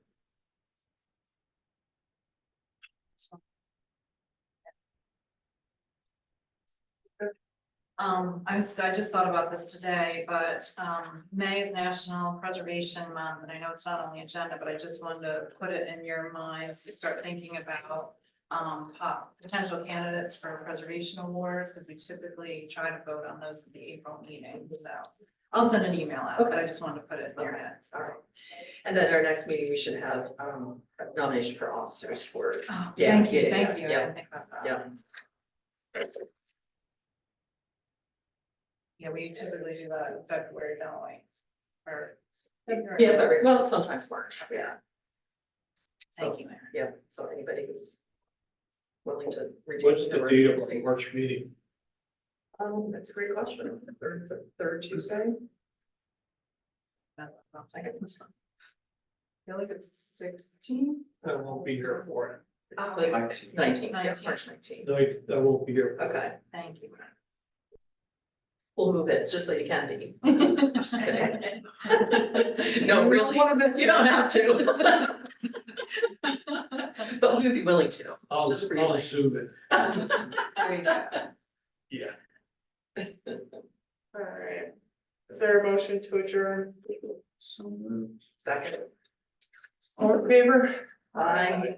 I just thought about this today, but, May is National Preservation Month, and I know it's not on the agenda, but I just wanted to put it in your minds to start thinking about potential candidates for preservation awards, because we typically try to vote on those at the April meeting, so. I'll send an email out, but I just wanted to put it in your heads. all right. And then our next meeting, we should have a nomination for officers for, Oh, Yeah, thank you, yeah, thank you. I yeah, didn't think about that. yeah. Yeah, we typically do that in February, don't we? Or. Yeah, but, well, sometimes March, yeah. So, Thank you, Mary. yeah, so anybody who's willing to. What's the date of the the March meeting? That's a great question. Third Tuesday? I get this one. I feel like it's 16. I won't be here for it. It's Oh, the okay. 19th, yeah, 19th. March 19th. No, I won't be here. Okay, Thank you. we'll move it just so you can be. Just kidding. No, You really, don't wanna miss you don't it. have to. But we would be willing to. I'll Just for you. assume it. There you go. Yeah. All right. Is there a motion to adjourn? Second. All in favor? Aye.